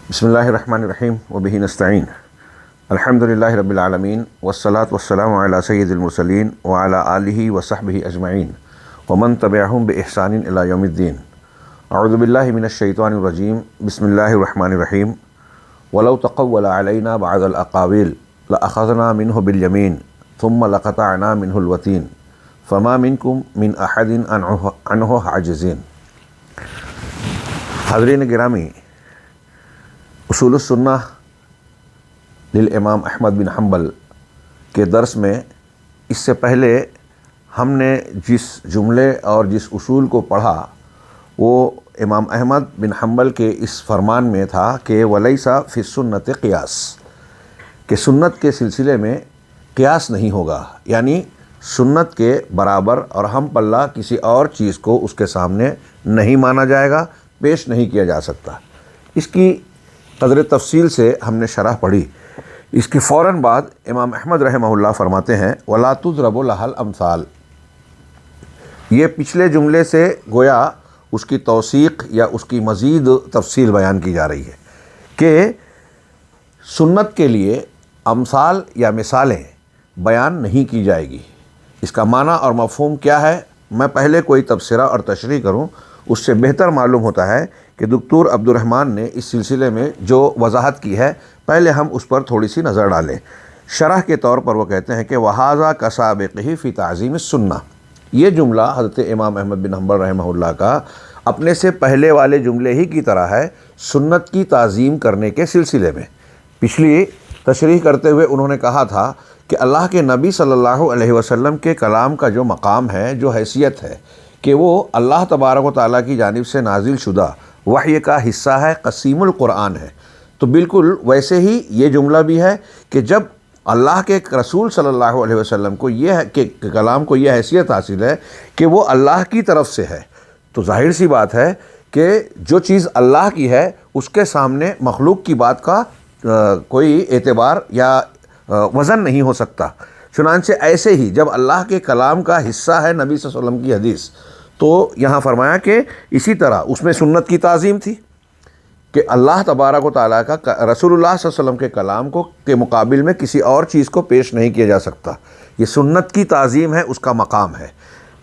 बिस्मिल्लाहिर्रहमानिर्रहीम व बिही नस्तईन अल्हम्दुलिल्लाहि रब्बिल आलमीन वस्सलातु वस्सलामु अला सय्यिदिल मुरसलीन व अला आलिहि व सहबिहि अजमईन व मन तबिअहुम बिइहसानिन इला यौमिद्दीन। अऊज़ु बिल्लाहि मिनश शैतानिर रजीम। बिस्मिल्लाहिर्रहमानिर्रहीम। वलौ तक़व्वल अलैना बअदल अक़ावील लअख़ज़ना मिन्हु बिल यमीन थुम्मा लक़तअना मिन्हुल वतीन फ़मा मिनकुम मिन अहदिन अन्हु हाजिज़ीन। हाज़रीन गिरामी, उसूलुस सुन्नह लिल इमाम अहमद बिन हम्बल के दर्स में इससे पहले हमने जिस जुमले और जिस उसूल को पढ़ा वो इमाम अहमद बिन हम्बल के इस फरमान में था कि वलैसा फ़ी सुन्नत क़ियास, कि सुन्नत के सिलसिले में क़ियास नहीं होगा, यानी सुन्नत के बराबर और हम पल्ला किसी और चीज़ को उसके सामने नहीं माना जाएगा, पेश नहीं किया जा सकता। इसकी क़दर तफसील से हमने शरह पढ़ी। इसके फ़ौरन बाद इमाम अहमद रहमहुल्लाह फरमाते हैं वला तुज़रबु लहल अमसाल। ये पिछले जुमले से गोया उसकी तौसीक़ या उसकी मज़ीद तफसील बयान की जा रही है कि सुन्नत के लिए अमसाल या मिसालें बयान नहीं की जाएगी। इसका माना और मफ़हूम क्या है, मैं पहले कोई तबसरा और तशरीह करूँ, उससे बेहतर मालूम होता है कि डॉक्टर अब्दुर्रहमान ने इस सिलसिले में जो वजाहत की है पहले हम उस पर थोड़ी सी नज़र डालें। शरह के तौर पर वो कहते हैं कि वहाज़ा कसाबिक़ही फ़ी ताज़ीम सुन्ना। ये जुमला हज़रत इमाम अहमद बिन हम्बल रहमहुल्लाह का अपने से पहले वाले जुमले ही की तरह है सुन्नत की ताज़ीम करने के सिलसिले में। पिछली तशरीह करते हुए उन्होंने कहा था कि अल्लाह के नबी सल्लल्लाहु अलैहि वसल्लम के कलाम का जो मकाम है, जो हैसियत है, कि वो अल्लाह तबारक व तआला की जानिब से नाजिल शुदा वही का हिस्सा है, क़सीमुल क़ुरआन है। तो बिल्कुल वैसे ही ये जुमला भी है कि जब अल्लाह के रसूल सल्लल्लाहु अलैहि वसल्लम को ये कि कलाम को ये हैसियत हासिल है कि वो अल्लाह की तरफ से है, तो जाहिर सी बात है कि जो चीज़ अल्लाह की है उसके सामने मखलूक की बात का कोई एतबार या वज़न नहीं हो सकता। चुनांचे ऐसे ही जब अल्लाह के कलाम का हिस्सा है नबी सल्लल्लाहु अलैहि वसल्लम की हदीस, तो यहाँ फरमाया कि इसी तरह उसमें सुन्नत की ताज़ीम थी कि अल्लाह तबारक व तआला का रसूलुल्लाह सल्लल्लाहु अलैहि वसल्लम के कलाम को के मुकाबिल में किसी और चीज़ को पेश नहीं किया जा सकता। ये सुन्नत की ताज़ीम है, उसका मकाम है।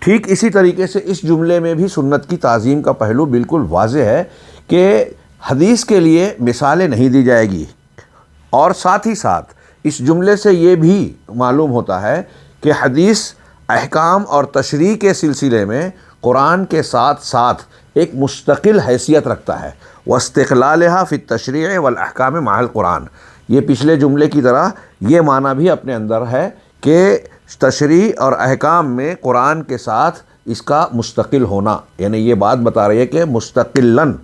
ठीक इसी तरीके से इस जुमले में भी सुन्नत की ताज़ीम का पहलू बिल्कुल वाज़ेह है कि हदीस के लिए मिसालें नहीं दी जाएगी। और साथ ही साथ इस जुमले से ये भी मालूम होता है कि हदीस अहकाम और तशरीह के सिलसिले में कुरान के साथ साथ एक मुस्तकिल हैसियत रखता है। वस्तिक़लालहा फ़ी तशरीअ वल अहकाम मअल कुरान। ये पिछले जुमले की तरह ये माना भी अपने अंदर है कि तशरीह और अहकाम में कुरान के साथ इसका मुस्तकिल होना, यानी ये बात बता रही है कि मुस्तकिलन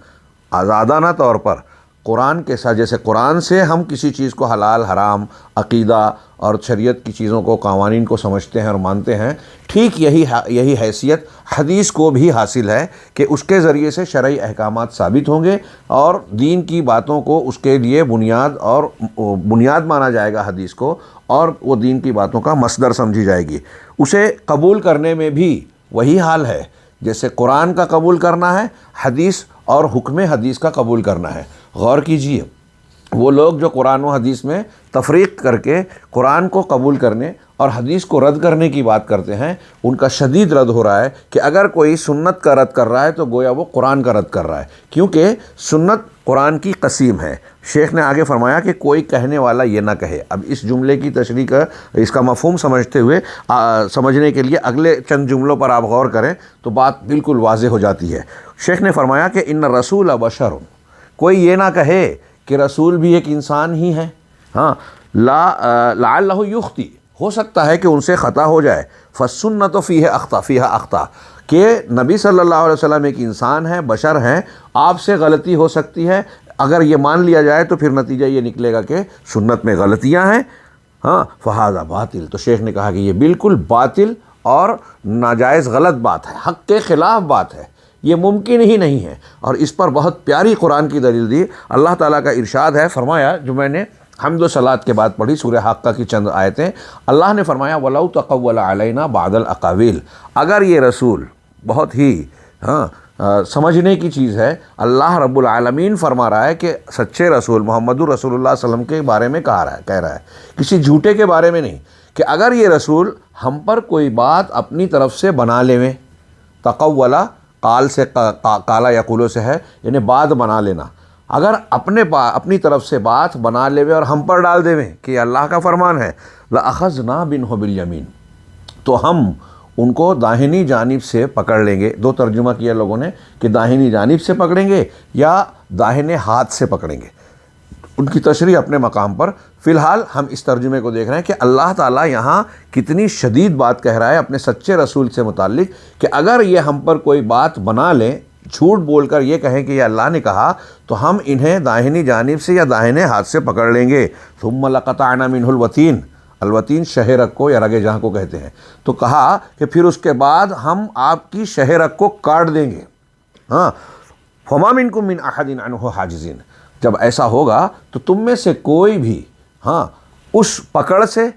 आज़ादाना तौर पर कुरान के साथ, जैसे कुरान से हम किसी चीज़ को हलाल हराम अक़ीदा और शरीयत की चीज़ों को कावानीन को समझते हैं और मानते हैं, ठीक यही हैसियत हदीस को भी हासिल है कि उसके ज़रिए से शरई अहकामात साबित होंगे और दीन की बातों को उसके लिए बुनियाद माना जाएगा हदीस को, और वो दीन की बातों का मसदर समझी जाएगी। उसे कबूल करने में भी वही हाल है, जैसे कुरान का कबूल करना है, हदीस और हुक्म हदीस का कबूल करना है। गौर कीजिए, वो लोग जो कुरान व हदीस में तफरीक़ करके कुरान को कबूल करने और हदीस को रद्द करने की बात करते हैं, उनका शदीद रद्द हो रहा है कि अगर कोई सुन्नत का रद्द कर रहा है तो गोया वो कुरान का रद्द कर रहा है, क्योंकि सुन्नत कुरान की कसीम है। शेख ने आगे फरमाया कि कोई कहने वाला ये ना कहे। अब इस जुमले की तशरीह का इसका मफ़हूम समझते हुए समझने के लिए अगले चंद जुमलों पर आप गौर करें तो बात बिल्कुल वाज़ेह हो जाती है। शेख ने फरमाया कि इन्न रसूल बशर, कोई ये ना कहे कि रसूल भी एक इंसान ही है। हाँ, लअल्लहु युख्ती, हो सकता है कि उनसे ख़ता हो जाए। फस्सुन्नतु फ़ीहा अख़्ता, कि नबी सल्लल्लाहु अलैहि वसल्लम एक इंसान है, बशर हैं, आपसे गलती हो सकती है। अगर ये मान लिया जाए तो फिर नतीजा ये निकलेगा कि सुन्नत में गलतियाँ हैं। हाँ, फ़हाज़ा बातिल, तो शेख ने कहा कि ये बिल्कुल बातिल और नाजायज़ गलत बात है, हक़ के ख़िलाफ़ बात है, ये मुमकिन ही नहीं है। और इस पर बहुत प्यारी कुरान की दलील दी। अल्लाह ताला का इरशाद है, फरमाया, जो मैंने हम्द व सलात के बाद पढ़ी सूरह हाक्का की चंद आयतें, अल्लाह ने फरमाया वलौ तक़व्वल अलैना बअदल अक़ावील, अगर ये रसूल बहुत ही समझने की चीज़ है। अल्लाह रब्बुल आलमीन फरमा रहा है कि सच्चे रसूल मोहम्मदुर रसूलुल्लाह सल्लल्लाहु अलैहि वसल्लम के बारे में कह रहा है, किसी झूठे के बारे में नहीं, कि अगर ये रसूल हम पर कोई बात अपनी तरफ से बना लेवें, तक़व्वला काल से काला यक़ूलो से है, यानी बात बना लेना, अगर अपनी तरफ से बात बना लेवे और हम पर डाल देवें कि अल्लाह का फरमान है, लअख़ज़ना बिन्हु बिल यमीन, तो हम उनको दाहिनी जानिब से पकड़ लेंगे। दो तर्जुमा किया लोगों ने कि दाहिनी जानिब से पकड़ेंगे या दाहिने हाथ से पकड़ेंगे, उनकी तशरीह अपने मकाम पर। फ़िलहाल हम इस तर्जुमे को देख रहे हैं कि अल्लाह ताला यहाँ कितनी शदीद बात कह रहा है अपने सच्चे रसूल से मुताल्लिक़ कि अगर ये हम पर कोई बात बना लें, झूठ बोलकर ये कहें कि ये अल्लाह ने कहा, तो हम इन्हें दाहिनी जानिब से या दाहिने हाथ से पकड़ लेंगे। थुम्मा लक़तअना मिन्हुल वतीन, अलवतीन शह रग को या रगे जहाँ को कहते हैं। तो कहा कि फिर उसके बाद हम आपकी शह रग को काट देंगे। हाँ, फमा मिनकुम मिन अहदिन अन्हु हाजिज़ीन, जब ऐसा होगा तो तुम में से कोई भी उस पकड़ से,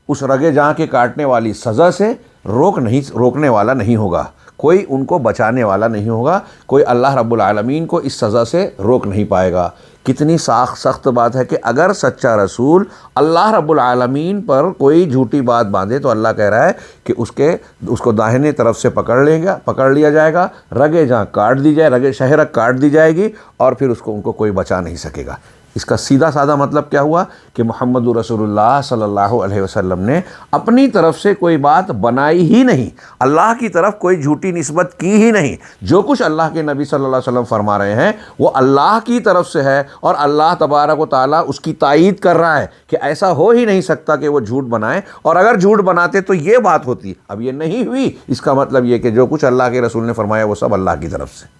उस रगे जहाँ के काटने वाली सज़ा से रोकने वाला नहीं होगा, कोई उनको बचाने वाला नहीं होगा, कोई अल्लाह रब्बुल आलमीन को इस सज़ा से रोक नहीं पाएगा। कितनी सख्त बात है कि अगर सच्चा रसूल अल्लाह रब्बुल आलमीन पर कोई झूठी बात बांधे तो अल्लाह कह रहा है कि उसको दाहिने तरफ से पकड़ लिया जाएगा, रगे जहाँ काट दी जाए, रगे शहरक काट दी जाएगी और फिर उनको कोई बचा नहीं सकेगा। इसका सीधा साधा मतलब क्या हुआ कि मोहम्मद रसूलुल्लाह सल्लल्लाहु अलैहि वसल्लम ने अपनी तरफ से कोई बात बनाई ही नहीं, अल्लाह की तरफ कोई झूठी निस्बत की ही नहीं। जो कुछ अल्लाह के नबी सल्लल्लाहु अलैहि वसल्लम फरमा रहे हैं वो अल्लाह की तरफ से है और अल्लाह तबारक व तआला उसकी तायीद कर रहा है कि ऐसा हो ही नहीं सकता कि वो झूठ बनाए, और अगर झूठ बनाते तो ये बात होती। अब ये नहीं हुई, इसका मतलब ये कि जो कुछ अल्लाह के रसूल ने फरमाया वो सब अल्लाह की तरफ से।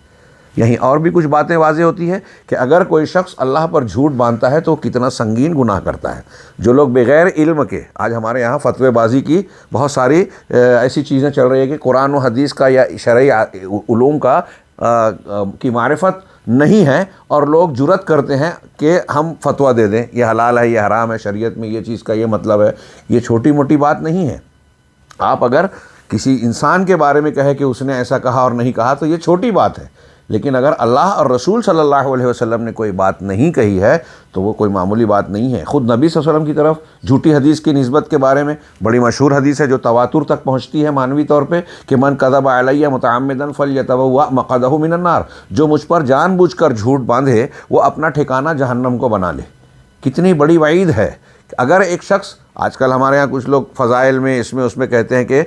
यहीं और भी कुछ बातें वाज़ेह होती है कि अगर कोई शख्स अल्लाह पर झूठ बांधता है तो कितना संगीन गुनाह करता है। जो लोग बग़ैर इल्म के, आज हमारे यहाँ फतवेबाजी की बहुत सारी ऐसी चीज़ें चल रही है कि कुरान व हदीस का या शरई उलूम का की मारिफत नहीं है और लोग जुरत करते हैं कि हम फतवा दे दें, ये हलाल है, ये हराम है, शरीयत में ये चीज़ का ये मतलब है। ये छोटी मोटी बात नहीं है। आप अगर किसी इंसान के बारे में कहे कि उसने ऐसा कहा और नहीं कहा तो ये छोटी बात है, लेकिन अगर अल्लाह और रसूल सल्लल्लाहु अलैहि वसल्लम ने कोई बात नहीं कही है तो वो कोई मामूली बात नहीं है। ख़ुद नबी सल्लल्लाहु अलैहि वसल्लम की तरफ झूठी हदीस की निस्बत के बारे में बड़ी मशहूर हदीस है जो तवातुर तक पहुँचती है मानवी तौर पे कि मन कज़ब अलैया मुतअम्मिदन फल्यतबव्वा मक़अदहु मिनन नार, जो मुझ पर जानबूझकर झूठ बांधे वो अपना ठिकाना जहन्नम को बना ले। कितनी बड़ी वईद है। अगर एक शख्स, आजकल हमारे यहाँ कुछ लोग फ़ज़ाइल में इसमें उसमें कहते हैं कि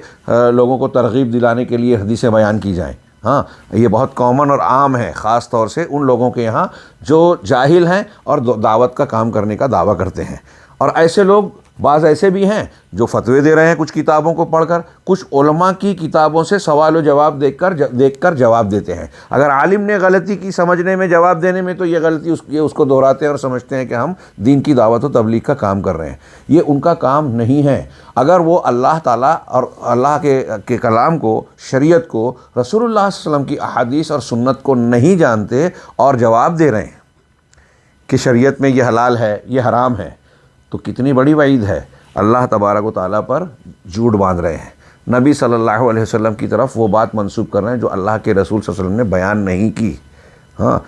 लोगों को तरग़ीब दिलाने के लिए हदीसें बयान की जाएँ। हाँ, ये बहुत कॉमन और आम है, ख़ास तौर से उन लोगों के यहाँ जो जाहिल हैं और दावत का काम करने का दावा करते हैं। और ऐसे लोग बाज़ ऐसे भी हैं जो फतवे दे रहे हैं कुछ किताबों को पढ़कर, कुछ उलमा की किताबों से सवाल व जवाब देखकर जवाब देते हैं। अगर आलिम ने गलती की समझने में, जवाब देने में, तो ये गलती उसको दोहराते हैं और समझते हैं कि हम दीन की दावत व तबलीग का काम कर रहे हैं। ये उनका काम नहीं है। अगर वो अल्लाह ताला और अल्लाह के कलाम को, शरीयत को, रसूलुल्लाह सल्लल्लाहु अलैहि वसल्लम की अहादीस और सुन्नत को नहीं जानते और जवाब दे रहे हैं कि शरीयत में ये हलाल है, ये हराम है, तो कितनी बड़ी वईद है। अल्लाह तबारक व तआला पर झूठ बांध रहे हैं, नबी सल्लल्लाहु अलैहि वसल्लम की तरफ वो बात मंसूब कर रहे हैं जो अल्लाह के रसूल सल्लल्लाहु अलैहि वसल्लम ने बयान नहीं की। हाँ,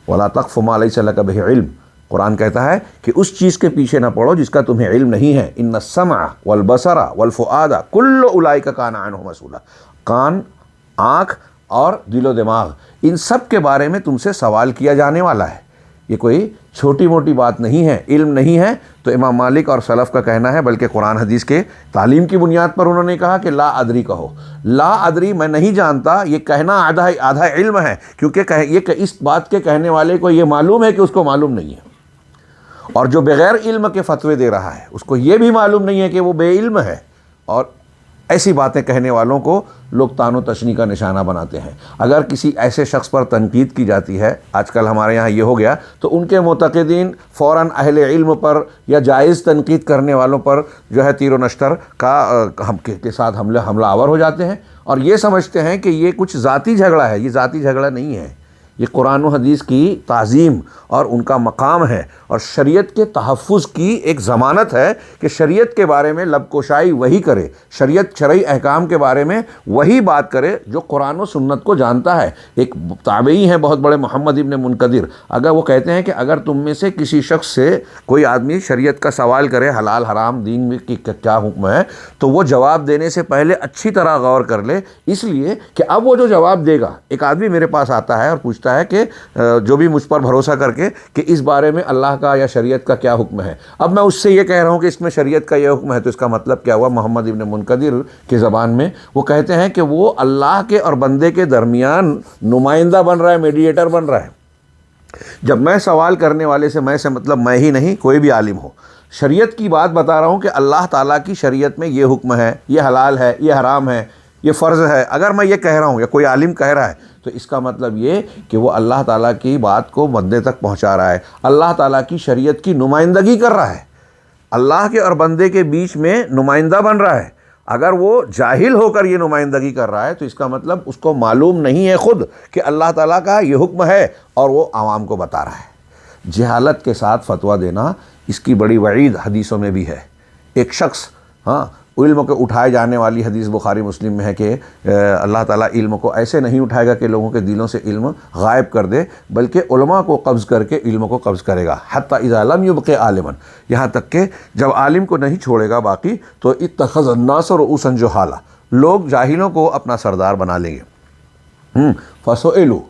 वला तक़फ़ु मा लैसा लक बिही इल्म, कुरान कहता है कि उस चीज़ के पीछे ना पड़ो जिसका तुम्हें इल्म नहीं है। इन्ना समअ वल बसरा वल फुआदा कुल्लु उलाइका काना अन्हु मसूला, कान, आँख और दिलो दिमाग, इन सब के बारे में तुमसे सवाल किया जाने वाला है। ये कोई छोटी मोटी बात नहीं है। इल्म नहीं है तो इमाम मालिक और सलफ़ का कहना है, बल्कि कुरान हदीस के तालीम की बुनियाद पर उन्होंने कहा कि ला अदरी कहो। ला अदरी, मैं नहीं जानता, ये कहना आधा इल्म है, क्योंकि ये इस बात के कहने वाले को ये मालूम है कि उसको मालूम नहीं है, और जो बग़ैर इल्म के फतवे दे रहा है उसको ये भी मालूम नहीं है कि वो बेइल्म है। और ऐसी बातें कहने वालों को लोग तानो तशनी का निशाना बनाते हैं। अगर किसी ऐसे शख्स पर तनकीद की जाती है, आजकल हमारे यहाँ ये हो गया, तो उनके मुतक़िदीन फ़ौरन अहले इल्म पर या जायज़ तनकीद करने वालों पर जो है तीर व नश्तर के साथ हमला आवर हो जाते हैं और ये समझते हैं कि ये कुछ ज़ाती झगड़ा है। ये ज़ाती झगड़ा नहीं है, ये कुरान और हदीस की ताज़ीम और उनका मकाम है, और शरीयत के तहफ़्फ़ुज़ की एक ज़मानत है कि शरीयत के बारे में लबकोशाई वही करे, शरीयत शरई अहकाम के बारे में वही बात करे जो कुरान और सुन्नत को जानता है। एक ताबई हैं बहुत बड़े मोहम्मद इब्न मुनकदिर, अगर वो कहते हैं कि अगर तुम में से किसी शख्स से कोई आदमी शरीयत का सवाल करे, हलाल हराम दीन में की क्या हुक्म है, तो वो जवाब देने से पहले अच्छी तरह गौर कर ले, इसलिए कि अब वो जो जवाब देगा, एक आदमी मेरे पास आता है और पूछता है कि जो भी मुझ पर भरोसा करके कि इस बारे में अल्लाह का या शरीयत का क्या हुक्म है। अब मैं उससे ये कह रहा हूँ कि इसमें शरीयत का यह हुक्म है, तो इसका मतलब क्या हुआ? मोहम्मद इब्न मुनकदिर की ज़बान में वो कहते हैं कि वो अल्लाह के और बंदे के दरमियान नुमाइंदा बन रहा है, मीडिएटर बन रहा है। जब मैं सवाल करने वाले से, मैं से मतलब मैं ही नहीं, कोई भी आलिम हो, शरीयत की बात बता रहा हूँ कि अल्लाह ताला की शरीयत में ये हुक्म है, ये हलाल है, ये हराम है, ये फ़र्ज़ है, अगर मैं ये कह रहा हूँ या कोई आलिम कह रहा है, तो इसका मतलब ये कि वो अल्लाह ताला की बात को बंदे तक पहुँचा रहा है, अल्लाह ताला की शरीयत की नुमाइंदगी कर रहा है, अल्लाह के और बंदे के बीच में नुमाइंदा बन रहा है। अगर वो जाहिल होकर ये नुमाइंदगी कर रहा है तो इसका मतलब उसको मालूम नहीं है खुद कि अल्लाह ताला का ये हुक्म है और वो आवाम को बता रहा है। जहालत के साथ फतवा देना, इसकी बड़ी वईद हदीसों में भी है। एक शख्स, हाँ, इल्म के उठाए जाने वाली हदीस बुखारी मुस्लिम में है कि अल्लाह ताला इल्म को ऐसे नहीं उठाएगा कि लोगों के दिलों से इल्म गायब कर दे, बल्कि उलमा को कब्ज़ करके इल्म को कब्ज़ करेगा। हत्ता इज़ा लम युबक़ि आलिमन, यहाँ तक कि जब आलिम को नहीं छोड़ेगा बाकी, तो इत्तख़ज़ अन्नास रुऊसन जुहाला, लोग जाहिलों को अपना सरदार बना लेंगे। फ़सुइलू,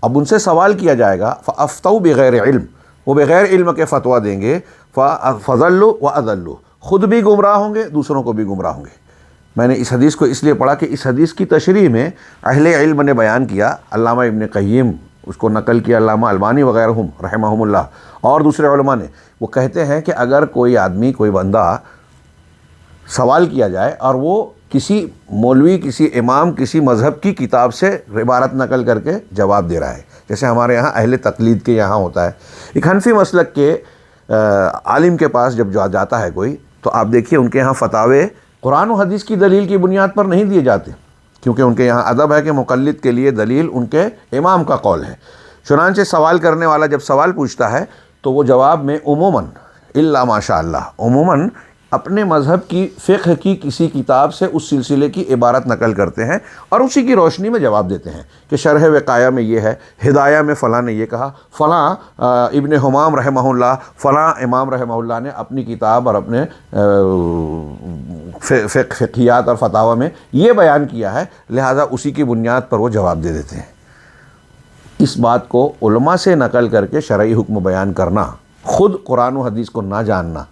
अब उनसे सवाल किया जाएगा, फ़अफ़्तऊ बिग़ैर इल्म, वो बग़ैर इल्म के फ़तवा देंगे, फ़ज़ल्लू व अज़ल्लू, ख़ुद भी गुमराह होंगे, दूसरों को भी गुमराह होंगे। मैंने इस हदीस को इसलिए पढ़ा कि इस हदीस की तशरीह में अहले इल्म ने बयान किया, अल्लामा इब्न क़य्यिम, उसको नकल किया अल्लामा अलबानी वग़ैरहुम रहमहुमुल्लाह और दूसरे उलमा ने। वो कहते हैं कि अगर कोई आदमी, कोई बंदा सवाल किया जाए और वो किसी मौलवी, किसी इमाम, किसी मज़हब की किताब से इबारत नकल करके जवाब दे रहा है, जैसे हमारे यहाँ अहले तक़लीद के यहाँ होता है। एक हनफी मसलक के आलिम के पास जब जाता है कोई, तो आप देखिए उनके यहाँ फतावे कुरान और हदीस की दलील की बुनियाद पर नहीं दिए जाते, क्योंकि उनके यहाँ अदब है कि मुक़ल्लिद के लिए दलील उनके इमाम का कौल है। चुनांचे सवाल करने वाला जब सवाल पूछता है तो वो जवाब में उमूमन इल्ला माशाअल्लाह, उमूमन अपने मज़हब की फ़िक़्ह की किसी किताब से उस सिलसिले की इबारत नकल करते हैं और उसी की रोशनी में जवाब देते हैं कि शरह वक़ाया में ये है, हिदाया में फ़लाँ ने ये कहा, फ़लाँ इब्न हुमाम रहमहुल्लाह, फ़लाँ इमाम रहमहुल्लाह ने अपनी किताब और अपने फ़िक़हियात और फतावा में ये बयान किया है, लिहाजा उसी की बुनियाद पर वो जवाब दे देते हैं। इस बात को उलमा से नकल करके शरई हुक्म बयान करना, ख़ुद कुरान और हदीस को ना जानना,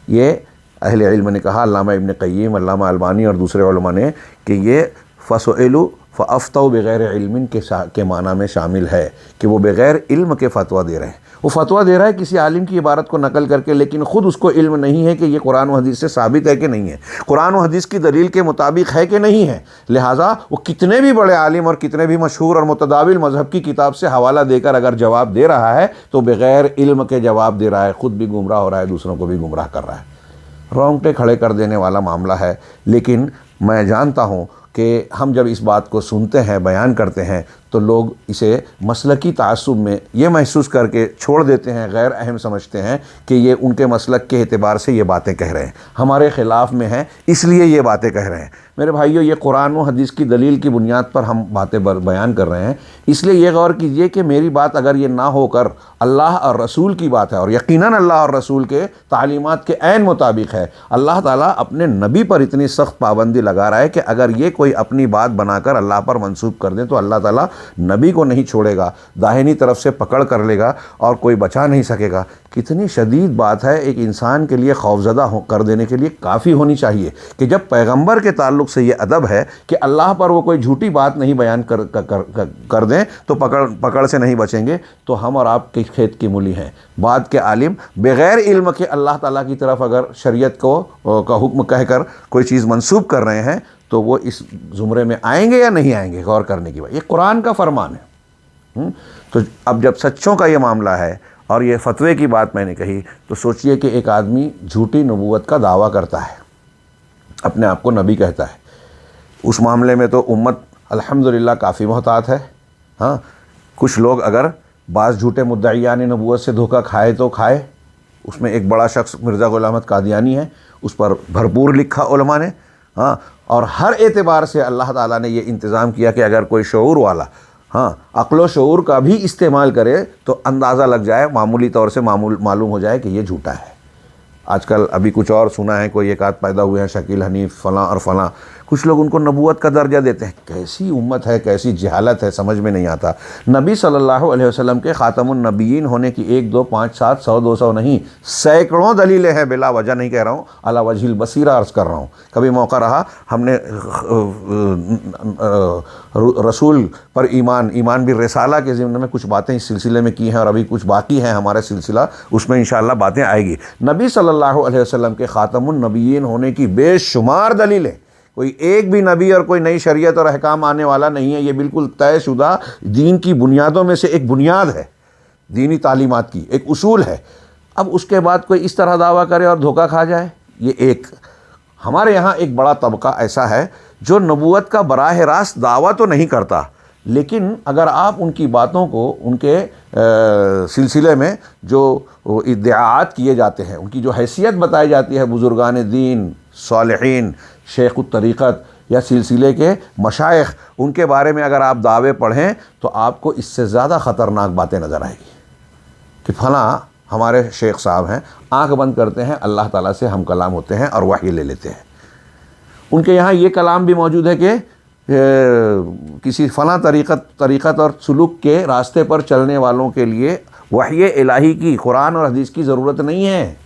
ये अहले इल्म ने कहा, अल्लामा इब्न क़य्यिम, अल्लामा अलबानी और दूसरे उलमा ने, कि ये फ़सुइलू फ़अफ़्तऊ बग़ैर इल्मिन के माना में शामिल है कि वो बग़ैर इल्म के फ़तवा दे रहे हैं। वो फ़तवा दे रहा है किसी आलिम की इबारत को नकल करके, लेकिन ख़ुद उसको इल्म नहीं है कि ये कुरान और हदीस से साबित है कि नहीं है, कुरान और हदीस की दलील के मुताबिक है कि नहीं है। लिहाजा वो कितने भी बड़े आलिम और कितने भी मशहूर और मुतदाविल मज़हब की किताब से हवाला देकर अगर जवाब दे रहा है तो बग़ैर इल्म के जवाब दे रहा है, ख़ुद भी गुमराह हो रहा है, दूसरों को भी गुमराह कर रहा है। रोंगटे खड़े कर देने वाला मामला है। लेकिन मैं जानता हूँ कि हम जब इस बात को सुनते हैं, बयान करते हैं, तो लोग इसे मसलकी तासुब में ये महसूस करके छोड़ देते हैं, गैर अहम समझते हैं कि ये उनके मसलक के एतबार से ये बातें कह रहे हैं, हमारे ख़िलाफ़ में हैं इसलिए ये बातें कह रहे हैं। मेरे भाइयों, ये कुरान और हदीस की दलील की बुनियाद पर हम बातें बयान कर रहे हैं, इसलिए ये गौर कीजिए कि मेरी बात अगर ये ना होकर अल्लाह और रसूल की बात है, और यकीनन अल्लाह और रसूल के तालीमात के ऐन मुताबिक है, अल्लाह ताला अपने नबी पर इतनी सख्त पाबंदी लगा रहा है कि अगर ये कोई अपनी बात बनाकर अल्लाह पर मंसूब कर दें तो अल्लाह ताला नबी को नहीं छोड़ेगा, दाहिनी तरफ से पकड़ कर लेगा और कोई बचा नहीं सकेगा। कितनी शदीद बात है, एक इंसान के लिए खौफज़दा कर देने के लिए काफ़ी होनी चाहिए कि जब पैगंबर के ताल्लुक़ से ये अदब है कि अल्लाह पर वो कोई झूठी बात नहीं बयान कर दें तो पकड़ से नहीं बचेंगे, तो हम और आप किस खेत की मूली हैं। बाद के आलिम बग़ैर इल्म के अल्लाह ताला की तरफ अगर शरीयत का हुक्म कहकर कोई चीज़ मंसूब कर रहे हैं तो वो इस ज़ुमरे में आएंगे या नहीं आएंगे, गौर करने की बात। ये कुरान का फरमान है। तो अब जब सच्चों का ये मामला है और ये फतवे की बात मैंने कही, तो सोचिए कि एक आदमी झूठी नबूवत का दावा करता है, अपने आप को नबी कहता है। उस मामले में तो उम्मत अल्हम्दुलिल्लाह काफ़ी मोहतात है। हाँ, कुछ लोग अगर बाज़ झूठे मुद्दईयान नबूवत से धोखा खाए तो खाए, उसमें एक बड़ा शख्स मिर्ज़ा गुलाम अहमद कादियानी है, उस पर भरपूर लिखा उलमा ने। हाँ, और हर एतबार से अल्लाह ताला ने ये इंतज़ाम किया कि अगर कोई शऊर वाला अक्ल व शऊर का भी इस्तेमाल करे तो अंदाज़ा लग जाए, मामूली तौर से मालूम हो जाए कि ये झूठा है। आजकल अभी कुछ और सुना है, कोई एक आध पैदा हुए हैं शकील हनीफ फ़लाँ और फ़लाँ, कुछ लोग उनको नबूवत का दर्जा देते हैं। कैसी उम्मत है, कैसी जहालत है, समझ में नहीं आता। नबी सल्लल्लाहु अलैहि वसल्लम के ख़ातमुन नबीयीन होने की 1 2 5 7 100 200 नहीं, सैकड़ों दलीलें हैं। बिला वजह नहीं कह रहा हूँ, अला वजहिल बसीरा अर्ज़ कर रहा हूँ। कभी मौका रहा हमने रसूल पर ईमान भी रिसाला के ज़िम्न में कुछ बातें इस सिलसिले में की हैं, और अभी कुछ बाकी हैं हमारा सिलसिला, उसमें इंशाअल्लाह बातें आएगी। नबी सल्लल्लाहु अलैहि वसल्लम के ख़ातमुन नबीयीन होने की बेशुमार दलीलें, कोई एक भी नबी और कोई नई शरीयत और अहकाम आने वाला नहीं है। ये बिल्कुल तयशुदा दीन की बुनियादों में से एक बुनियाद है, दीनी तालीमात की एक उसूल है। अब उसके बाद कोई इस तरह दावा करे और धोखा खा जाए, ये एक हमारे यहाँ एक बड़ा तबका ऐसा है जो नबूवत का बराह रास्त दावा तो नहीं करता, लेकिन अगर आप उनकी बातों को, उनके सिलसिले में जो इद्दिआत किए जाते हैं, उनकी जो हैसियत बताई जाती है बुज़ुर्गान दीन, सालिहीन, शेख़ तरीक़त या सिलसिले के मशाइख, उनके बारे में अगर आप दावे पढ़ें तो आपको इससे ज़्यादा ख़तरनाक बातें नज़र आएगी कि फ़लाँ हमारे शेख साहब हैं, आंख बंद करते हैं, अल्लाह ताला से हम कलाम होते हैं और वही ले लेते हैं। उनके यहाँ ये कलाम भी मौजूद है कि किसी फ़लाँ तरीक़त और सुलूक के रास्ते पर चलने वालों के लिए वही इलाही की, कुरान और हदीस की ज़रूरत नहीं है।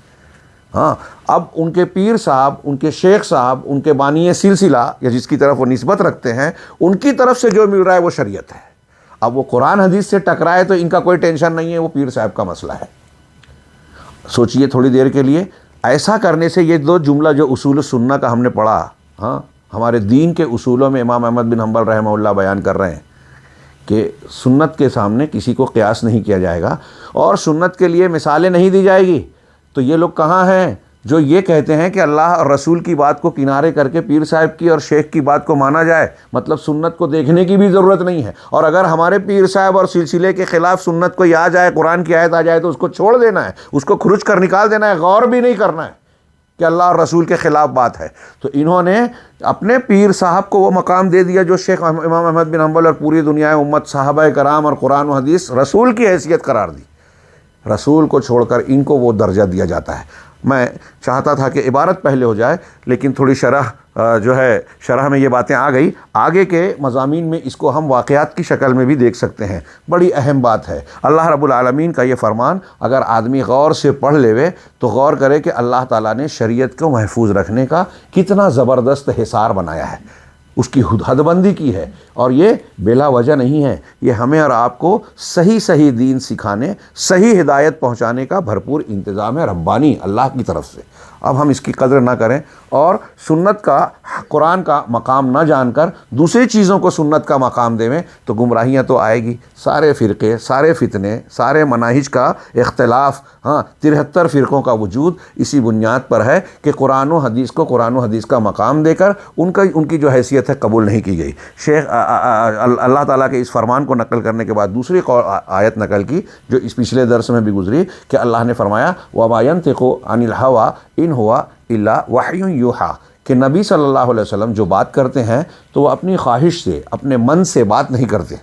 हाँ, अब उनके पीर साहब, उनके शेख साहब, उनके बानी सिलसिला या जिसकी तरफ वो निस्बत रखते हैं, उनकी तरफ से जो मिल रहा है वो शरीयत है। अब वो कुरान हदीस से टकराए तो इनका कोई टेंशन नहीं है, वो पीर साहब का मसला है। सोचिए थोड़ी देर के लिए, ऐसा करने से ये दो जुमला जो उसूल सुन्ना का हमने पढ़ा, हाँ, हमारे दीन के उसूलों में इमाम अहमद बिन हम्बल रहमहुल्लाह बयान कर रहे हैं कि सुन्नत के सामने किसी को क़ियास नहीं किया जाएगा और सुन्नत के लिए मिसालें नहीं दी जाएगी। तो ये लोग कहाँ हैं जो ये कहते हैं कि अल्लाह और रसूल की बात को किनारे करके पीर साहब की और शेख की बात को माना जाए, मतलब सुन्नत को देखने की भी ज़रूरत नहीं है। और अगर हमारे पीर साहब और सिलसिले के ख़िलाफ़ सुन्नत कोई आ जाए, कुरान की आयत आ जाए, तो उसको छोड़ देना है, उसको खुरुच कर निकाल देना है, गौर भी नहीं करना है कि अल्लाह और रसूल के ख़िलाफ़ बात है। तो इन्होंने अपने पीर साहब को वो मकाम दे दिया जो शेख इमाम अहमद बिन हम्बल और पूरी दुनिया उम्मत, सहाबा कराम और कुरान व हदीस रसूल की हैसियत करार दी। रसूल को छोड़कर इनको वो दर्जा दिया जाता है। मैं चाहता था कि इबारत पहले हो जाए, लेकिन थोड़ी शरह में ये बातें आ गई। आगे के मज़ामीन में इसको हम वाक़यात की शक्ल में भी देख सकते हैं। बड़ी अहम बात है। अल्लाह रब्बुल आलमीन का ये फ़रमान अगर आदमी गौर से पढ़ लेवे तो गौर करे कि अल्लाह ताला ने शरीयत को महफूज रखने का कितना ज़बरदस्त हिसार बनाया है, उसकी हदबंदी की है। और ये बेला वजह नहीं है, ये हमें और आपको सही सही दीन सिखाने, सही हिदायत पहुंचाने का भरपूर इंतज़ाम है रब्बानी अल्लाह की तरफ से। अब हम इसकी कदर ना करें और सुन्नत का, कुरान का मकाम ना जानकर दूसरी चीज़ों को सुन्नत का मकाम देवें तो गुमराहियाँ तो आएगी। सारे फ़िरक़े, सारे फितने, सारे मनाहिज का इख्तिलाफ़, हाँ, 73 फ़िरक़ों का वजूद इसी बुनियाद पर है कि कुरान व हदीस को कुरान व हदीस का मकाम देकर उनकी जो हैसियत है कबूल नहीं की गई। शेख अल्लाह ताला के इस फरमान को नकल करने के बाद दूसरी आयत नकल की जो इस पिछले दर्स में भी गुजरी कि अल्लाह ने फरमाया वमा यंतिक़ु अनिल हवा इन हुआ इल्ला वह्युन यूहा, कि नबी सल्लल्लाहु अलैहि वसल्लम जो बात करते हैं तो वो अपनी ख्वाहिश से, अपने मन से बात नहीं करते।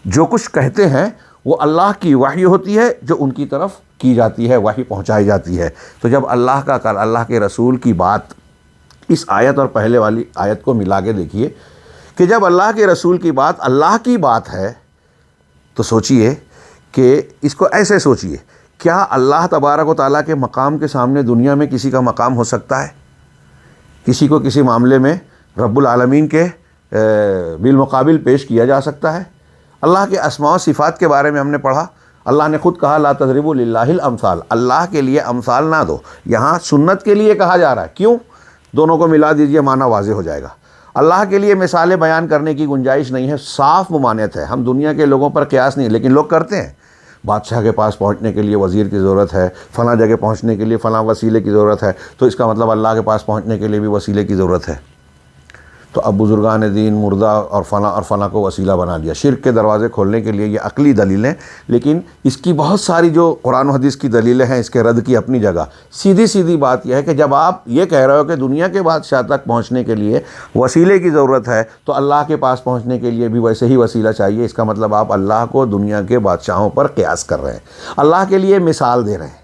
जो कुछ कहते हैं वो अल्लाह की वही होती है जो उनकी तरफ की जाती है, वही पहुंचाई जाती है। तो जब अल्लाह के रसूल की बात, इस आयत और पहले वाली आयत को मिला के देखिए कि जब अल्लाह के रसूल की बात अल्लाह की बात है तो सोचिए कि इसको ऐसे सोचिए, क्या अल्लाह तबारक व तआला के मकाम के सामने दुनिया में किसी का मकाम हो सकता है? किसी को किसी मामले में रब्बुल आलमीन के बिलमुकाबिल पेश किया जा सकता है? अल्लाह के अस्मा व सिफ़ात के बारे में हमने पढ़ा, अल्लाह ने ख़ुद कहा ला तज़रिबू लिल्लाहिल अमसाल, अल्लाह के लिए अमसाल ना दो। यहाँ सुन्नत के लिए कहा जा रहा है, क्यों? दोनों को मिला दीजिए, माना वाज़े हो जाएगा। अल्लाह के लिए मिसालें बयान करने की गुंजाइश नहीं है, साफ़ मुमानियत है। हम दुनिया के लोगों पर क़ियास नहीं, लेकिन लोग करते हैं। बादशाह के पास पहुंचने के लिए वज़ीर की ज़रूरत है, फ़लाँ जगह पहुंचने के लिए फ़लाँ वसीले की ज़रूरत है, तो इसका मतलब अल्लाह के पास पहुंचने के लिए भी वसीले की ज़रूरत है। तो अब बुज़ुर्गान दीन मुर्दा और फ़ना को वसीला बना दिया। शिर्क के दरवाज़े खोलने के लिए ये अक़ली दलीलें, लेकिन इसकी बहुत सारी जो कुरान और हदीस की दलीलें हैं इसके रद्द की अपनी जगह। सीधी सीधी बात यह है कि जब आप ये कह रहे हो कि दुनिया के बादशाह तक पहुँचने के लिए वसीले की ज़रूरत है, तो अल्लाह के पास पहुँचने के लिए भी वैसे ही वसीला चाहिए। इसका मतलब आप अल्लाह को दुनिया के बादशाहों पर क़ियास कर रहे हैं, अल्लाह के लिए मिसाल दे रहे हैं,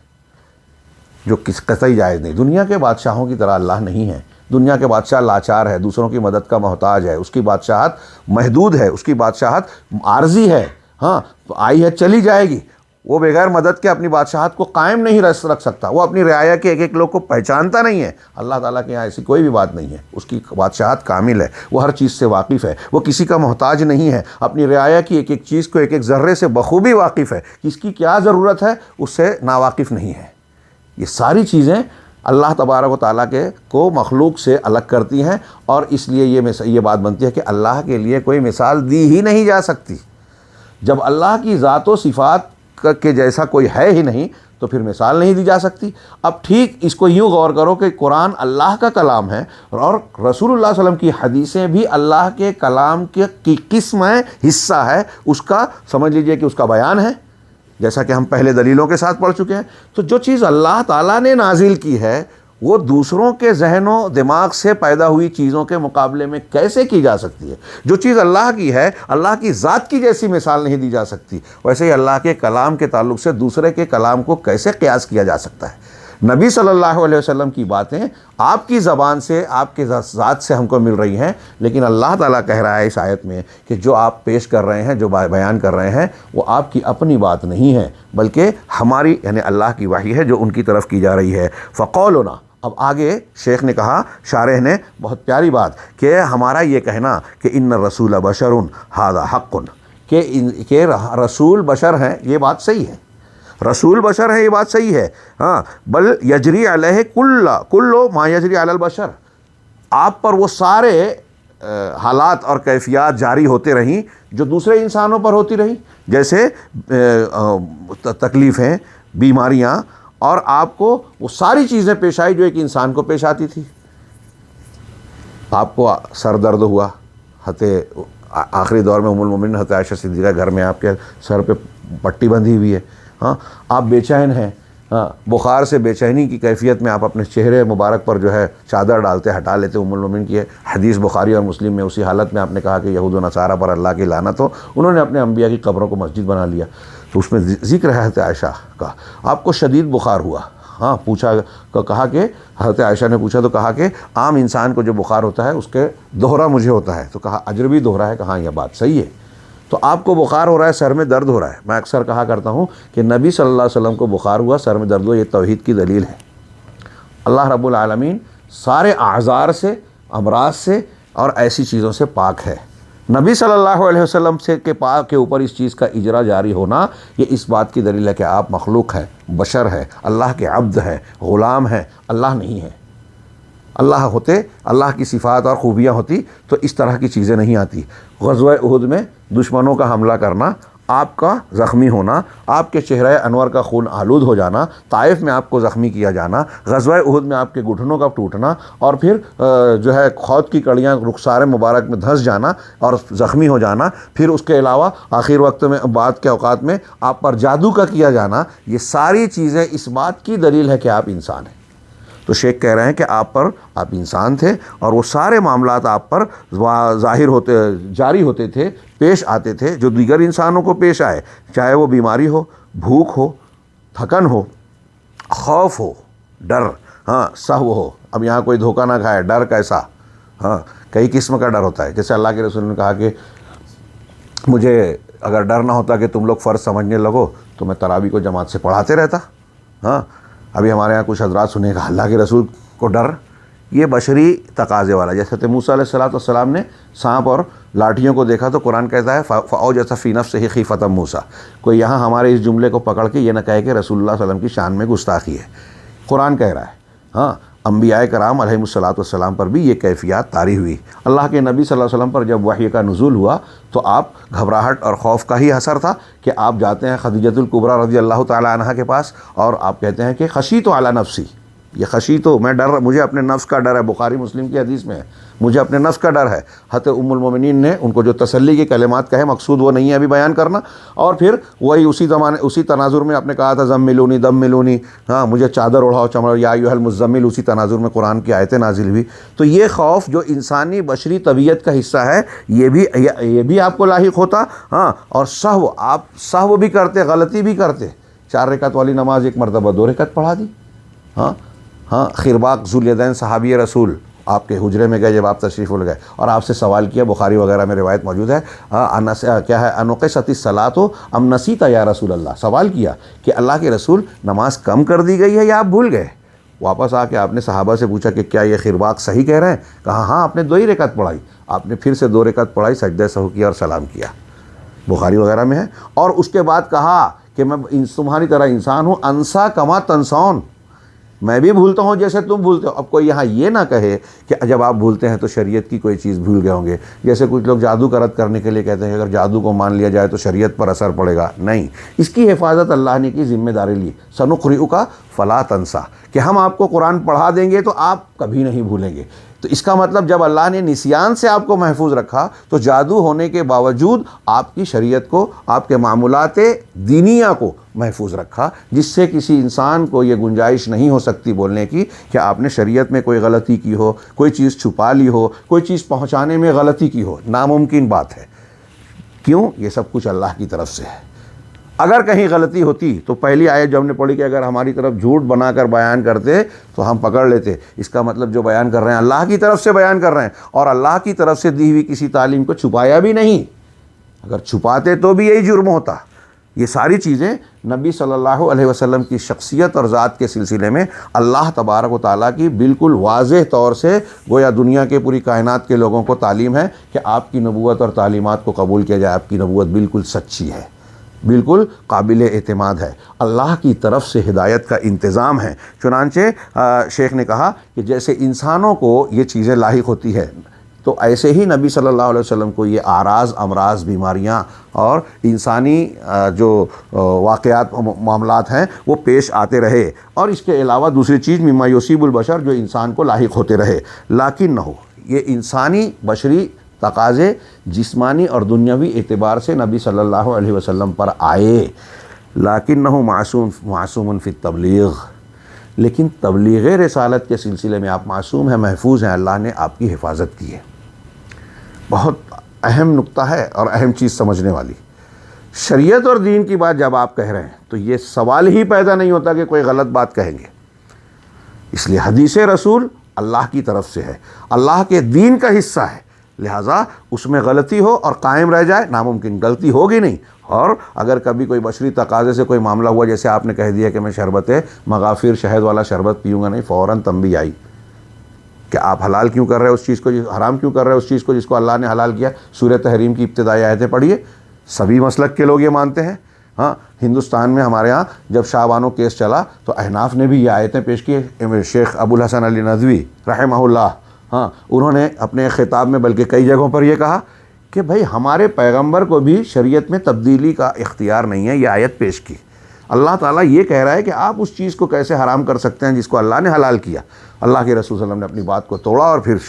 जो कतई जायज़ नहीं। दुनिया के बादशाहों की तरह अल्लाह नहीं है। दुनिया के बादशाह लाचार है, दूसरों की मदद का मोहताज है, उसकी बादशाहत महदूद है, उसकी बादशाहत आर्जी है। हाँ, तो आई है चली जाएगी। वो बगैर मदद के अपनी बादशाहत को कायम नहीं रख सकता। वो अपनी रियाया के एक एक लोग को पहचानता नहीं है। अल्लाह ताला के यहाँ ऐसी कोई भी बात नहीं है। उसकी बादशाहत कामिल है, वो हर चीज़ से वाकिफ़ है, वो किसी का मोहताज नहीं है। अपनी रियाया की एक एक चीज़ को एक एक ज़र्रे से बखूबी वाकिफ़ है। किसकी क्या ज़रूरत है उससे नावाकिफ़ नहीं है। ये सारी चीज़ें अल्लाह तबारक व तआला के को मखलूक से अलग करती हैं, और इसलिए ये बात बनती है कि अल्लाह के लिए कोई मिसाल दी ही नहीं जा सकती। जब अल्लाह की ज़ात व सिफ़ात के जैसा कोई है ही नहीं, तो फिर मिसाल नहीं दी जा सकती। अब ठीक इसको यूँ गौर करो कि कुरान अल्लाह का कलाम है और रसूलुल्लाह सल्लल्लाहु अलैहि वसल्लम की हदीसें भी अल्लाह के कलाम की किस्म है, हिस्सा है, उसका समझ लीजिए कि उसका बयान है, जैसा कि हम पहले दलीलों के साथ पढ़ चुके हैं। तो जो चीज़ अल्लाह ताला ने नाजिल की है वो दूसरों के जहनों दिमाग से पैदा हुई चीज़ों के मुकाबले में कैसे की जा सकती है? जो चीज़ अल्लाह की है, अल्लाह की ज़ात की जैसी मिसाल नहीं दी जा सकती, वैसे ही अल्लाह के कलाम के ताल्लुक़ से दूसरे के कलाम को कैसे क़ियास किया जा सकता है? नबी सल्लल्लाहु अलैहि वसल्लम की बातें आपकी ज़बान से, आपके ज़ात से हमको मिल रही हैं, लेकिन अल्लाह ताला कह रहा है इस आयत में कि जो आप पेश कर रहे हैं, जो बयान कर रहे हैं, वो आपकी अपनी बात नहीं है, बल्कि हमारी यानी अल्लाह की वही है जो उनकी तरफ की जा रही है। फ़क़ौलुना, अब आगे शेख ने कहा, शारेह ने बहुत प्यारी बात, कि हमारा ये कहना कि इन्न रसूल बशरुन हादा हक़्क़ुन, कि रसूल बशर हैं, ये बात सही है। रसूल बशर है, ये बात सही है। हाँ, बल यजरी अलैहि कुल्लो मा यजरी अलल बशर, आप पर वो सारे हालात और कैफियत जारी होते रहीं जो दूसरे इंसानों पर होती रहीं, जैसे तकलीफ़ें, बीमारियाँ, और आपको वो सारी चीज़ें पेश आई जो एक इंसान को पेश आती थी। आपको सर दर्द हुआ, आखिरी दौर में उम्मुल मोमिनीन हज़रत आयशा सिद्दीक़ा घर में आपके सर पे पट्टी बंधी हुई है। हाँ, आप बेचैन हैं, हाँ, बुखार से बेचैनी की कैफियत में आप अपने चेहरे मुबारक पर जो है चादर डालते, हटा लेते। उम्मुल मोमिनीन की हदीस बुखारी और मुस्लिम में उसी हालत में आपने कहा कि यहूद व नसारा पर अल्लाह की लानत हो, उन्होंने अपने अंबिया की कब्रों को मस्जिद बना लिया। तो उसमें ज़िक्र है हज़रत आयशा का, आपको शदीद बुखार हुआ। हाँ, पूछा, कहा कि हज़रत आयशा ने पूछा तो कहा कि आम इंसान को जो बुखार होता है उसके दोहरा मुझे होता है। तो कहा अजर भी दोहरा है? कहा यह बात सही है। तो आपको बुखार हो रहा है, सर में दर्द हो रहा है। मैं अक्सर कहा करता हूँ कि नबी सल्लल्लाहु अलैहि वसल्लम को बुखार हुआ, सर में दर्द हुआ, ये तौहीद की दलील है। अल्लाह रब्बुल आलमीन सारे आज़ार से, अमराज से और ऐसी चीज़ों से पाक है। नबी सल्लल्लाहु अलैहि वसल्लम से के ऊपर इस चीज़ का इजरा जारी होना, ये इस बात की दलील है कि आप मखलूक हैं, बशर है, अल्लाह के अब्द हैं, ग़ुलाम हैं, अल्लाह नहीं है। अल्लाह होते, अल्लाह की सिफ़ात और ख़ूबियाँ होती तो इस तरह की चीज़ें नहीं आती। ग़ज़वा उहुद में दुश्मनों का हमला करना, आपका ज़ख्मी होना, आपके चेहरे अनवर का खून आलूद हो जाना, ताइफ में आपको ज़ख्मी किया जाना, ग़ज़वा उहुद में आपके घुटनों का टूटना, और फिर जो है खौद की कड़ियाँ रुखसार मुबारक में धंस जाना और ज़ख्मी हो जाना, फिर उसके अलावा आखिर वक्त में, बाद के औक़ात में आप पर जादू का किया जाना, ये सारी चीज़ें इस बात की दलील है कि आप इंसान हैं। तो शेख कह रहे हैं कि आप इंसान थे और वो सारे मामलात आप पर ज़ाहिर होते, जारी होते थे, पेश आते थे जो दीगर इंसानों को पेश आए, चाहे वो बीमारी हो, भूख हो, थकन हो, खौफ हो, डर, हाँ, सहव हो। अब यहाँ कोई धोखा ना खाए, डर कैसा, हाँ, कई किस्म का डर होता है। जैसे अल्लाह के रसूल ने कहा कि मुझे अगर डर ना होता कि तुम लोग फ़र्ज़ समझने लगो तो मैं तरावी को जमात से पढ़ाते रहता। हाँ, अभी हमारे यहाँ कुछ हज़रात सुनेगा, अल्लाह के रसूल को डर, ये बशरी तकाज़े वाला। जैसे मूसा अलैहिस्सलाम ने सांप और लाठियों को देखा तो कुरान कहता है फ़औजस फ़ी नफ़्सिही ख़ीफ़तम मूसा। कोई यहाँ हमारे इस जुमले को पकड़ के ये ना कहे कि रसूलुल्लाह सल्लल्लाहु अलैहि वसल्लम की शान में गुस्ताखी है। कुरान कह रहा है। हाँ, अंबियाए कराम अलैहिमुस्सलातु वस्सलाम पर भी ये कैफियत तारी हुई। अल्लाह के नबी सल्लल्लाहु अलैहि वसल्लम पर जब वही का नुज़ूल हुआ तो आप घबराहट और खौफ का ही असर था कि आप जाते हैं खदीजतुल कुबरा रज़ी अल्लाह ताला अन्हा के पास और आप कहते हैं कि खशीतु अला नफ्सी, ये खशी तो मैं डर, मुझे अपने नफ्स का डर है, बुखारी मुस्लिम की हदीस में है, मुझे अपने नफ्स का डर है। हज़रत उम्मुल मोमिनीन ने उनको जो तसल्ली के कलिमात कहे, मकसूद वो नहीं है अभी बयान करना, और फिर वही उसी तनाजुर में आपने कहा था ज़म्मिलूनी दम मिलूनी, हाँ मुझे चादर ओढ़ाओ चमड़, या अय्युहल मुज़्ज़म्मिल, उसी तनाजुर में कुरान की आयतें नाजिल हुई। तो ये खौफ जो इंसानी बशरी तबीयत का हिस्सा है, ये भी आपको लाहिक होता। हाँ, और सहव, आप सहव भी करते, गलती भी करते, 4 रकात वाली नमाज एक मरतबा 2 रकात पढ़ा दी। हाँ हाँ, खिरबाक ज़ुल्यदैन सहाबी रसूल आपके हुजरे में गए जब आप तशरीफ़ ले गए और आपसे सवाल किया, बुखारी वगैरह में रिवायत मौजूद है, क्या है, अनुक़सति सलातो अम नसीता या रसूल अल्लाह, सवाल किया कि अल्लाह के रसूल नमाज कम कर दी गई है या आप भूल गए। वापस आके आपने सहाबा से पूछा कि क्या ये खिरबाक सही कह रहे हैं? कहा हाँ, आपने 2 ही रकात पढ़ाई। आपने फिर से 2 रकात पढ़ाई, सजदे सहू किया और सलाम किया, बुखारी वगैरह में है। और उसके बाद कहा कि मैं तुम्हारी तरह इंसान हूँ, अनसा कमा तनसौन, मैं भी भूलता हूँ जैसे तुम भूलते हो। अब कोई यहाँ ये ना कहे कि जब आप भूलते हैं तो शरीयत की कोई चीज़ भूल गए होंगे, जैसे कुछ लोग जादू का रद्द करने के लिए कहते हैं अगर जादू को मान लिया जाए तो शरीयत पर असर पड़ेगा। नहीं, इसकी हिफाजत अल्लाह ने की, जिम्मेदारी ली। सनुक़रिउका फ़ला तंसा, कि हम आपको कुरान पढ़ा देंगे तो आप कभी नहीं भूलेंगे। तो इसका मतलब जब अल्लाह ने निसियान से आपको महफूज रखा तो जादू होने के बावजूद आपकी शरीयत को, आपके मामूलात दीनिया को महफूज रखा, जिससे किसी इंसान को ये गुंजाइश नहीं हो सकती बोलने की कि आपने शरीयत में कोई गलती की हो, कोई चीज़ छुपा ली हो, कोई चीज़ पहुँचाने में गलती की हो। नामुमकिन बात है। क्यों? ये सब कुछ अल्लाह की तरफ से है। अगर कहीं गलती होती तो पहली आयत जो हमने पढ़ी कि अगर हमारी तरफ झूठ बनाकर बयान करते तो हम पकड़ लेते। इसका मतलब जो बयान कर रहे हैं अल्लाह की तरफ से बयान कर रहे हैं, और अल्लाह की तरफ से दी हुई किसी तालीम को छुपाया भी नहीं। अगर छुपाते तो भी यही जुर्म होता। ये सारी चीज़ें नबी सल्लल्लाहु अलैहि वसल्लम की शख्सियत और ज़ात के सिलसिले में अल्लाह तबारक व तआला की बिल्कुल वाज़ेह तौर से गोया दुनिया के पूरी कायनात के लोगों को तालीम है कि आपकी नबूवत और तालीमात को कबूल किया जाए। आपकी नबूवत बिल्कुल सच्ची है, बिल्कुल काबिल एतमाद है, अल्लाह की तरफ से हिदायत का इंतज़ाम है। चुनांचे शेख ने कहा कि जैसे इंसानों को ये चीज़ें लाहिक होती है तो ऐसे ही नबी सल्लल्लाहु अलैहि वसल्लम को ये आराज़, अमराज, बीमारियां और इंसानी जो वाक़यात मामलात हैं वो पेश आते रहे। और इसके अलावा दूसरी चीज़ मिम्मा युसीबुल बशर, जो इंसान को लाहिक होते रहे। लाकिन न हो, ये इंसानी बशरी तकाज़े जिस्मानी और दुनियावी एतबार से नबी सल्लल्लाहु अलैहि वसल्लम पर आए। लाकिन न हो मासूम फ़ी तबलीग, लेकिन तबलीग रिसालत के सिलसिले में आप मासूम हैं, महफूज हैं, अल्लाह ने आपकी हिफाजत की है। बहुत अहम नुक्ता है और अहम चीज़ समझने वाली। शरीयत और दीन की बात जब आप कह रहे हैं तो ये सवाल ही पैदा नहीं होता कि कोई गलत बात कहेंगे। इसलिए हदीस रसूल अल्लाह की तरफ से है, अल्लाह के दीन का हिस्सा है, लिहाजा उसमें गलती हो और कायम रह जाए नामुमकिन, गलती होगी नहीं। और अगर कभी कोई बशरी तकाज़े से कोई मामला हुआ, जैसे आपने कह दिया कि मैं शरबत मगाफिर शहद वाला शरबत पीऊँगा नहीं, फ़ौरन तंबी आई कि आप हलाल क्यों कर रहे हो उस चीज़ को, हराम क्यों कर रहे हो उस चीज़ को जिसको अल्लाह ने हलाल किया। सूरह तहरीम की इब्तिदाई आयतें पढ़िए, सभी मसलक के लोग ये मानते हैं। हाँ, हिंदुस्तान में हमारे यहाँ जब शाहबानो केस चला तो अहनाफ ने भी ये आयतें पेश की। शेख अबुल हसन अली नदवी रहमहुल्लाह, हाँ, उन्होंने अपने ख़िताब में बल्कि कई जगहों पर यह कहा कि भाई हमारे पैगंबर को भी शरीयत में तब्दीली का इख्तियार नहीं है। ये आयत पेश की, अल्लाह ताला ये कह रहा है कि आप उस चीज़ को कैसे हराम कर सकते हैं जिसको अल्लाह ने हलाल किया। अल्लाह के रसूल सल्लल्लाहु अलैहि वसल्लम ने अपनी बात को तोड़ा और फिर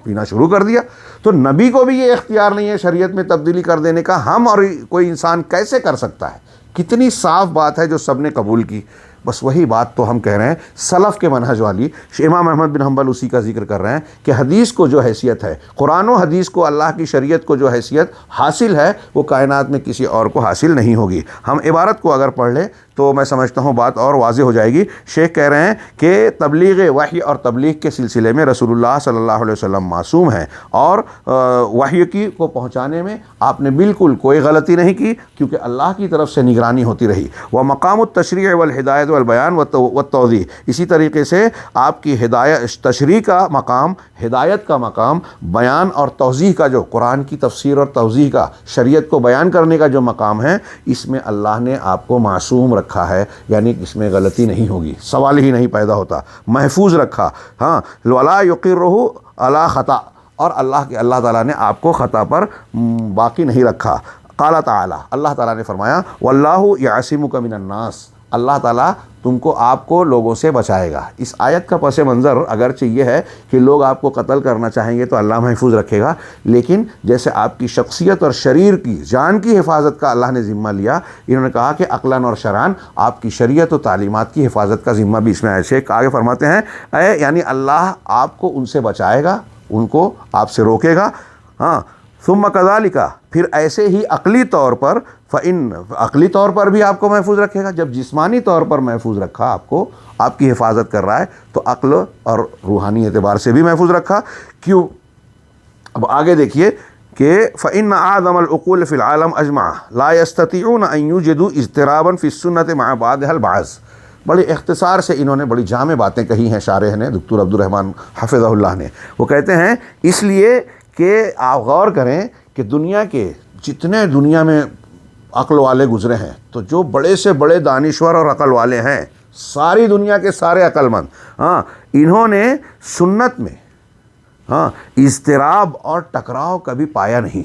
पीना शुरू कर दिया। तो नबी को भी ये इख्तियार नहीं है शरीयत में तब्दीली कर देने का। हम और कोई इंसान कैसे कर सकता है? कितनी साफ़ बात है जो सब ने कबूल की। बस वही बात तो हम कह रहे हैं सलफ़ के मनहज वाली। इमाम अहमद बिन हम्बल उसी का जिक्र कर रहे हैं कि हदीस को जो हैसियत है, कुरान व हदीस को, अल्लाह की शरीयत को जो हैसियत हासिल है वो कायनात में किसी और को हासिल नहीं होगी। हम इबारत को अगर पढ़ लें तो मैं समझता हूँ बात और वाज़ेह हो जाएगी। शेख कह रहे हैं कि तबलीग वही और तबलीग के सिलसिले में रसूलुल्लाह सल्लल्लाहु अलैहि वसल्लम मासूम हैं और वही की को पहुँचाने में आपने बिल्कुल कोई गलती नहीं की, क्योंकि अल्लाह की तरफ से निगरानी होती रही। व मकामुत तशरीअ वल हिदायत वल बयान व तौज़ीह, इसी तरीके से आपकी हिदायत तशरीह का मकाम, हिदायत का मकाम, बयान और तौज़ीह का जो कुरान की तफसीर और तौज़ीह का, शरीयत को बयान करने का जो मकाम है, इसमें अल्लाह ने आपको मासूम रखा है, यानी इसमें गलती नहीं होगी, सवाल ही नहीं पैदा होता, महफूज रखा। हाँ, वला युक़िर्रुहु अला ख़ता, और अल्लाह ताला ने आपको ख़ता पर बाकी नहीं रखा। क़ाला ताला, अल्लाह ताला ने फरमाया वल्लाहु यासिमुका मिनन नास, अल्लाह ताला तुमको आपको लोगों से बचाएगा। इस आयत का पस मंज़र अगरचे ये है कि लोग आपको कत्ल करना चाहेंगे तो अल्लाह महफूज रखेगा, लेकिन जैसे आपकी शख्सियत और शरीर की जान की हिफाजत का अल्लाह ने ज़िम्मा लिया, इन्होंने कहा कि अक़लन और शरान आपकी शरीयत और तालीमात की हिफाजत का ज़िम्मा भी इसमें ऐसे आगे फरमाते हैं, यानी अल्लाह आपको उनसे बचाएगा, उनको आपसे रोकेगा। हाँ, सुम्मा कज़ालिका, फिर ऐसे ही अक़ली तौर पर अक़ली तौर पर भी आपको महफूज रखेगा। जब जिस्मानी तौर पर महफूज रखा, आपको आपकी हिफाजत कर रहा है, तो अक़ल और रूहानी एतबार से भी महफूज रखा। क्यों? अब आगे देखिए कि फ़इन्न आदमल उक़ूल फ़िल आलम अजमा ला यस्ततीऊन अन युजिदू इज़्तिराबन फ़िस्सुन्नत मअ बादिहल बाज़। बड़ी इख्तिसार से इन्होंने बड़ी जामे बातें कही हैं शारिह ने, डॉक्टर अब्दुर रहमान हफ़िज़हुल्लाह ने। वो कहते हैं इसलिए कि आप गौर करें कि दुनिया के जितने दुनिया में अक़ल वाले गुज़रे हैं, तो जो बड़े से बड़े दानिश्वर और अक़ल वाले हैं, सारी दुनिया के सारे अक़लमंद, हाँ, इन्होंने सुन्नत में हाँ इज़्तिराब और टकराव कभी पाया नहीं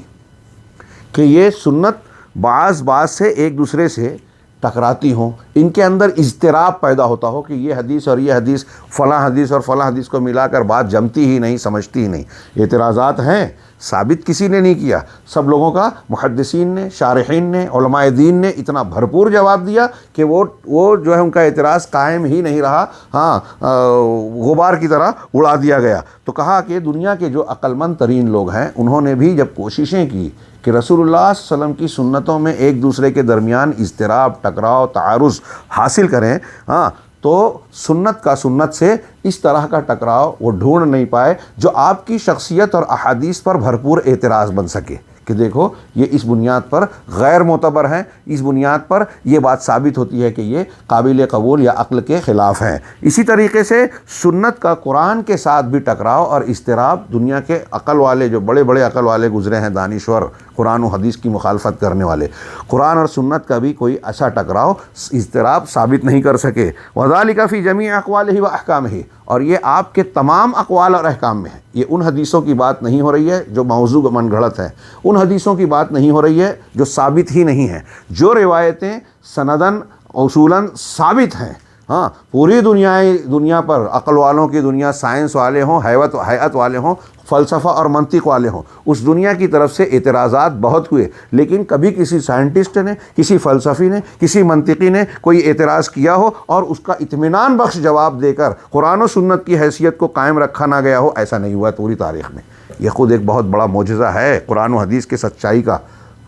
कि ये सुन्नत बाज़ से एक दूसरे से टकराती हों, इनके अंदर इज़्तिराब पैदा होता हो कि ये हदीस और ये हदीस, फ़लाँ हदीस और फ़लाँ हदीस को मिलाकर बात जमती ही नहीं, समझती ही नहीं। एतराज़ात हैं, साबित किसी ने नहीं किया, सब लोगों का मुहद्दिसीन ने, शारिहीन ने, उलमाए दीन ने इतना भरपूर जवाब दिया कि वो जो है उनका एतराज़ कायम ही नहीं रहा, हाँ, गुबार की तरह उड़ा दिया गया। तो कहा कि दुनिया के जो अक्लमंद तरीन लोग हैं, उन्होंने भी जब कोशिशें की कि रसूलुल्लाह सल्लल्लाहु अलैहि वसल्लम की सुन्नतों में एक दूसरे के दरमियान इज़्तिराब, टकराव, तारुज़ हासिल करें, हाँ, तो सुन्नत का सुन्नत से इस तरह का टकराव वो ढूंढ नहीं पाए जो आपकी शख्सियत और अहादीस पर भरपूर एतराज़ बन सके कि देखो ये इस बुनियाद पर गैर मोतबर हैं, इस बुनियाद पर ये बात साबित होती है कि ये काबिल कबूल या अक्ल के ख़िलाफ़ हैं। इसी तरीके से सुन्नत का कुरान के साथ भी टकराव और इज़्तिराब, दुनिया के अक़ल वाले जो बड़े बड़े अक़ल वाले गुज़रे हैं, दानिश्वर, कुरान और हदीस की मुखालफत करने वाले, कुरान और सुन्नत का भी कोई ऐसा टकराव, इज़्तिराब साबित नहीं कर सके। वज़ालिका फ़ी जमी अक़वालिही व अहकामिही, और ये आपके तमाम अक़वाल और अहकाम में है। ये उन हदीसों की बात नहीं हो रही है जो मौज़ू मनगढ़ंत है, उन हदीसों की बात नहीं हो रही है जो साबित ही नहीं है, जो रिवायतें सनदन उसूलन साबित हैं। हाँ, पूरी दुनिया पर अक़ल वालों की दुनिया, साइंस वाले हों, हैत वाले हों, फ़लसफ़ा और मंतिक वाले हों, उस दुनिया की तरफ से एतराज़ात बहुत हुए, लेकिन कभी किसी साइंटिस्ट ने, किसी फ़लसफ़ी ने, किसी मंतिकी ने कोई एतराज़ किया हो और उसका इत्मीनान बख्श जवाब देकर कुरान और सुन्नत की हैसियत को कायम रखा ना गया हो, ऐसा नहीं हुआ पूरी तारीख़ में। यह ख़ुद एक बहुत बड़ा मोजज़ा है कुरान और हदीस की सच्चाई का,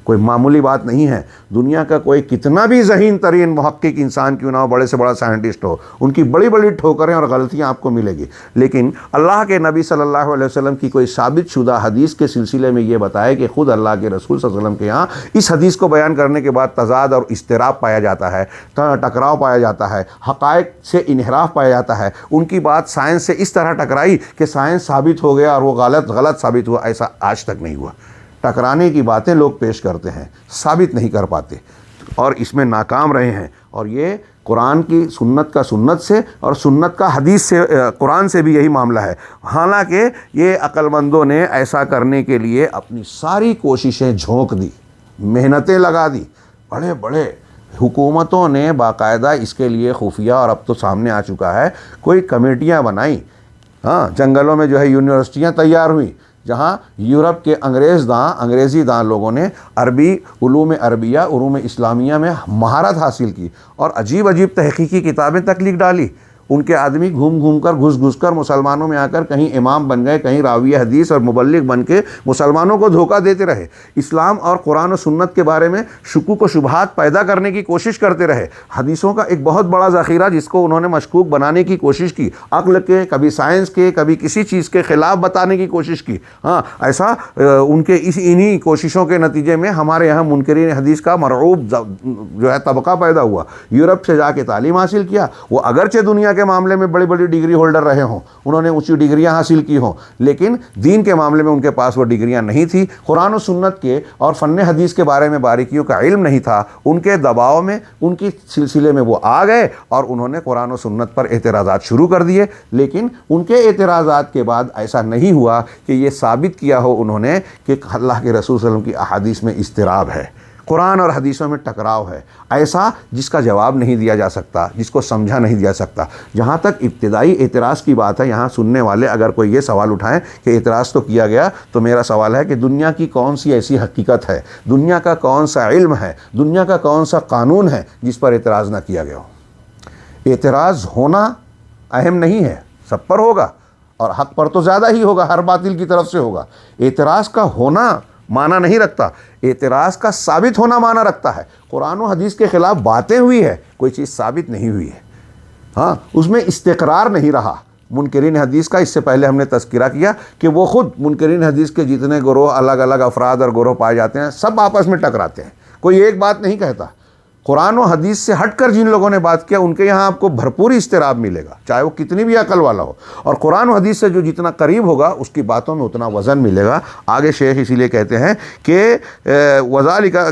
कोई मामूली बात नहीं है। दुनिया का कोई कितना भी ज़हीन तरीन मुहक्किक इंसान क्यों ना हो, बड़े से बड़ा साइंटिस्ट हो, उनकी बड़ी बड़ी ठोकरें और गलतियां आपको मिलेगी, लेकिन अल्लाह के नबी सल्लल्लाहु अलैहि वसल्लम की कोई साबित शुदा हदीस के सिलसिले में ये बताए कि ख़ुद अल्लाह के रसूल सल्लल्लाहु अलैहि वसल्लम के यहाँ इस हदीस को बयान करने के बाद तज़ाद और इस्तिराब पाया जाता है, टकराव पाया जाता है, हक़ाइक़ से इन्हिराफ पाया जाता है, उनकी बात साइंस से इस तरह टकराई कि साइंस साबित हो गया और वो गलत साबित हुआ, ऐसा आज तक नहीं हुआ। टकराने की बातें लोग पेश करते हैं, साबित नहीं कर पाते और इसमें नाकाम रहे हैं। और ये कुरान की सुन्नत का सुन्नत से और सुन्नत का हदीस से, कुरान से भी यही मामला है। हालांकि ये अक्लमंदों ने ऐसा करने के लिए अपनी सारी कोशिशें झोंक दी, मेहनतें लगा दी, बड़े बड़े हुकूमतों ने बाकायदा इसके लिए खुफिया, और अब तो सामने आ चुका है, कोई कमेटियाँ बनाई, हाँ, जंगलों में जो है यूनिवर्सिटियाँ तैयार हुई, जहाँ यूरोप के अंग्रेज़ी दान लोगों ने अरबी, उलूम अरबिया, उलूम इस्लामिया में महारत हासिल की और अजीब अजीब तहक़ीक़ी किताबें तक लिख डाली। उनके आदमी घूम कर घुस कर मुसलमानों में आकर कहीं इमाम बन गए, कहीं रावी हदीस और मुबल्लिग बन के मुसलमानों को धोखा देते रहे, इस्लाम और कुरान और सुन्नत के बारे में शुकूक व शुबहात पैदा करने की कोशिश करते रहे। हदीसों का एक बहुत बड़ा ज़ख़ीरा जिसको उन्होंने मशकूक बनाने की कोशिश की, अक़ल के, कभी साइंस के, कभी किसी चीज़ के ख़िलाफ़ बताने की कोशिश की। हाँ, ऐसा उनके इन्हीं कोशिशों के नतीजे में हमारे यहाँ मुनकरीन हदीस का मरऊब जो है तबका पैदा हुआ। यूरोप से जाके तालीम हासिल किया, वो अगरचे दुनिया के मामले में बड़ी बड़ी डिग्री होल्डर रहे हों, उन्होंने ऊंची डिग्रियां हासिल की हों, लेकिन दीन के मामले में उनके पास वो डिग्रियां नहीं थी, कुरान और सुन्नत के और फ़न्न हदीस के बारे में बारीकियों का इल्म नहीं था। उनके दबाव में, उनकी सिलसिले में वो आ गए और उन्होंने कुरान और सुन्नत पर एतराज़ात शुरू कर दिए। लेकिन उनके एतराज़ात के बाद ऐसा नहीं हुआ कि ये साबित किया हो उन्होंने कि अल्लाह के रसूल सल्लल्लाहु अलैहि वसल्लम की अहादीस में इस्तिराब है, कुरान और हदीसों में टकराव है, ऐसा जिसका जवाब नहीं दिया जा सकता, जिसको समझा नहीं जा सकता। जहाँ तक इब्तिदाई एतराज़ की बात है, यहाँ सुनने वाले अगर कोई ये सवाल उठाएं कि एतराज़ तो किया गया, तो मेरा सवाल है कि दुनिया की कौन सी ऐसी हकीकत है, दुनिया का कौन सा इल्म है, दुनिया का कौन सा कानून है जिस पर एतराज़ ना किया गया हो। एतराज़ होना अहम नहीं है, सब पर होगा और हक़ पर तो ज़्यादा ही होगा, हर बातिल की तरफ से होगा। एतराज़ का होना माना नहीं रखता, एतराज़ का साबित होना माना रखता है। कुरान और हदीस के ख़िलाफ़ बातें हुई है, कोई चीज़ साबित नहीं हुई है, हाँ, उसमें इस्तिक़रार नहीं रहा। मुनकरीन हदीस का इससे पहले हमने तज़किरा किया कि वो ख़ुद मुनकरीन हदीस के जितने गिरोह, अलग अलग अफराद और गिरोह पाए जाते हैं, सब आपस में टकराते हैं, कोई एक बात नहीं कहता। कुरान और हदीस से हटकर जिन लोगों ने बात किया, उनके यहाँ आपको भरपूर इस्तिराब मिलेगा, चाहे वो कितनी भी अकल वाला हो। और कुरान और हदीस से जो जितना करीब होगा, उसकी बातों में उतना वज़न मिलेगा। आगे शेख इसीलिए कहते हैं कि वज़ालिका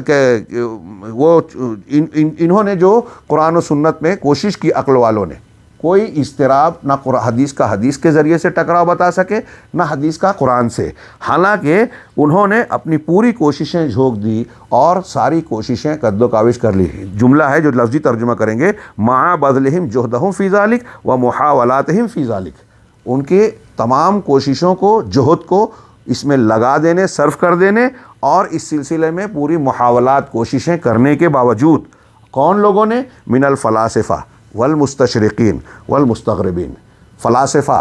इन्होंने जो कुरान और सुन्नत में कोशिश की, अक्ल वालों ने, कोई इस्तिराब ना हदीस का हदीस के ज़रिए से टकराव बता सके, ना हदीस का कुरान से। हालांकि उन्होंने अपनी पूरी कोशिशें झोंक दी और सारी कोशिशें कद्दो काविश कर ली। जुमला है जो लफ्ज़ी तर्जुमा करेंगे, मा बदलहिम जुहदहुम फ़ी ज़ालिक व मुहावलातहिम फ़ी ज़ालिक। उनके तमाम कोशिशों को, जुहद को इसमें लगा देने, सर्फ कर देने, और इस सिलसिले में पूरी मुहावलात, कोशिशें करने के बावजूद कौन लोगों ने, मिनल फ़लासिफ़ा वल मुस्तशरिकीन वल मुस्तग़रिबीन। फ़लसफ़ा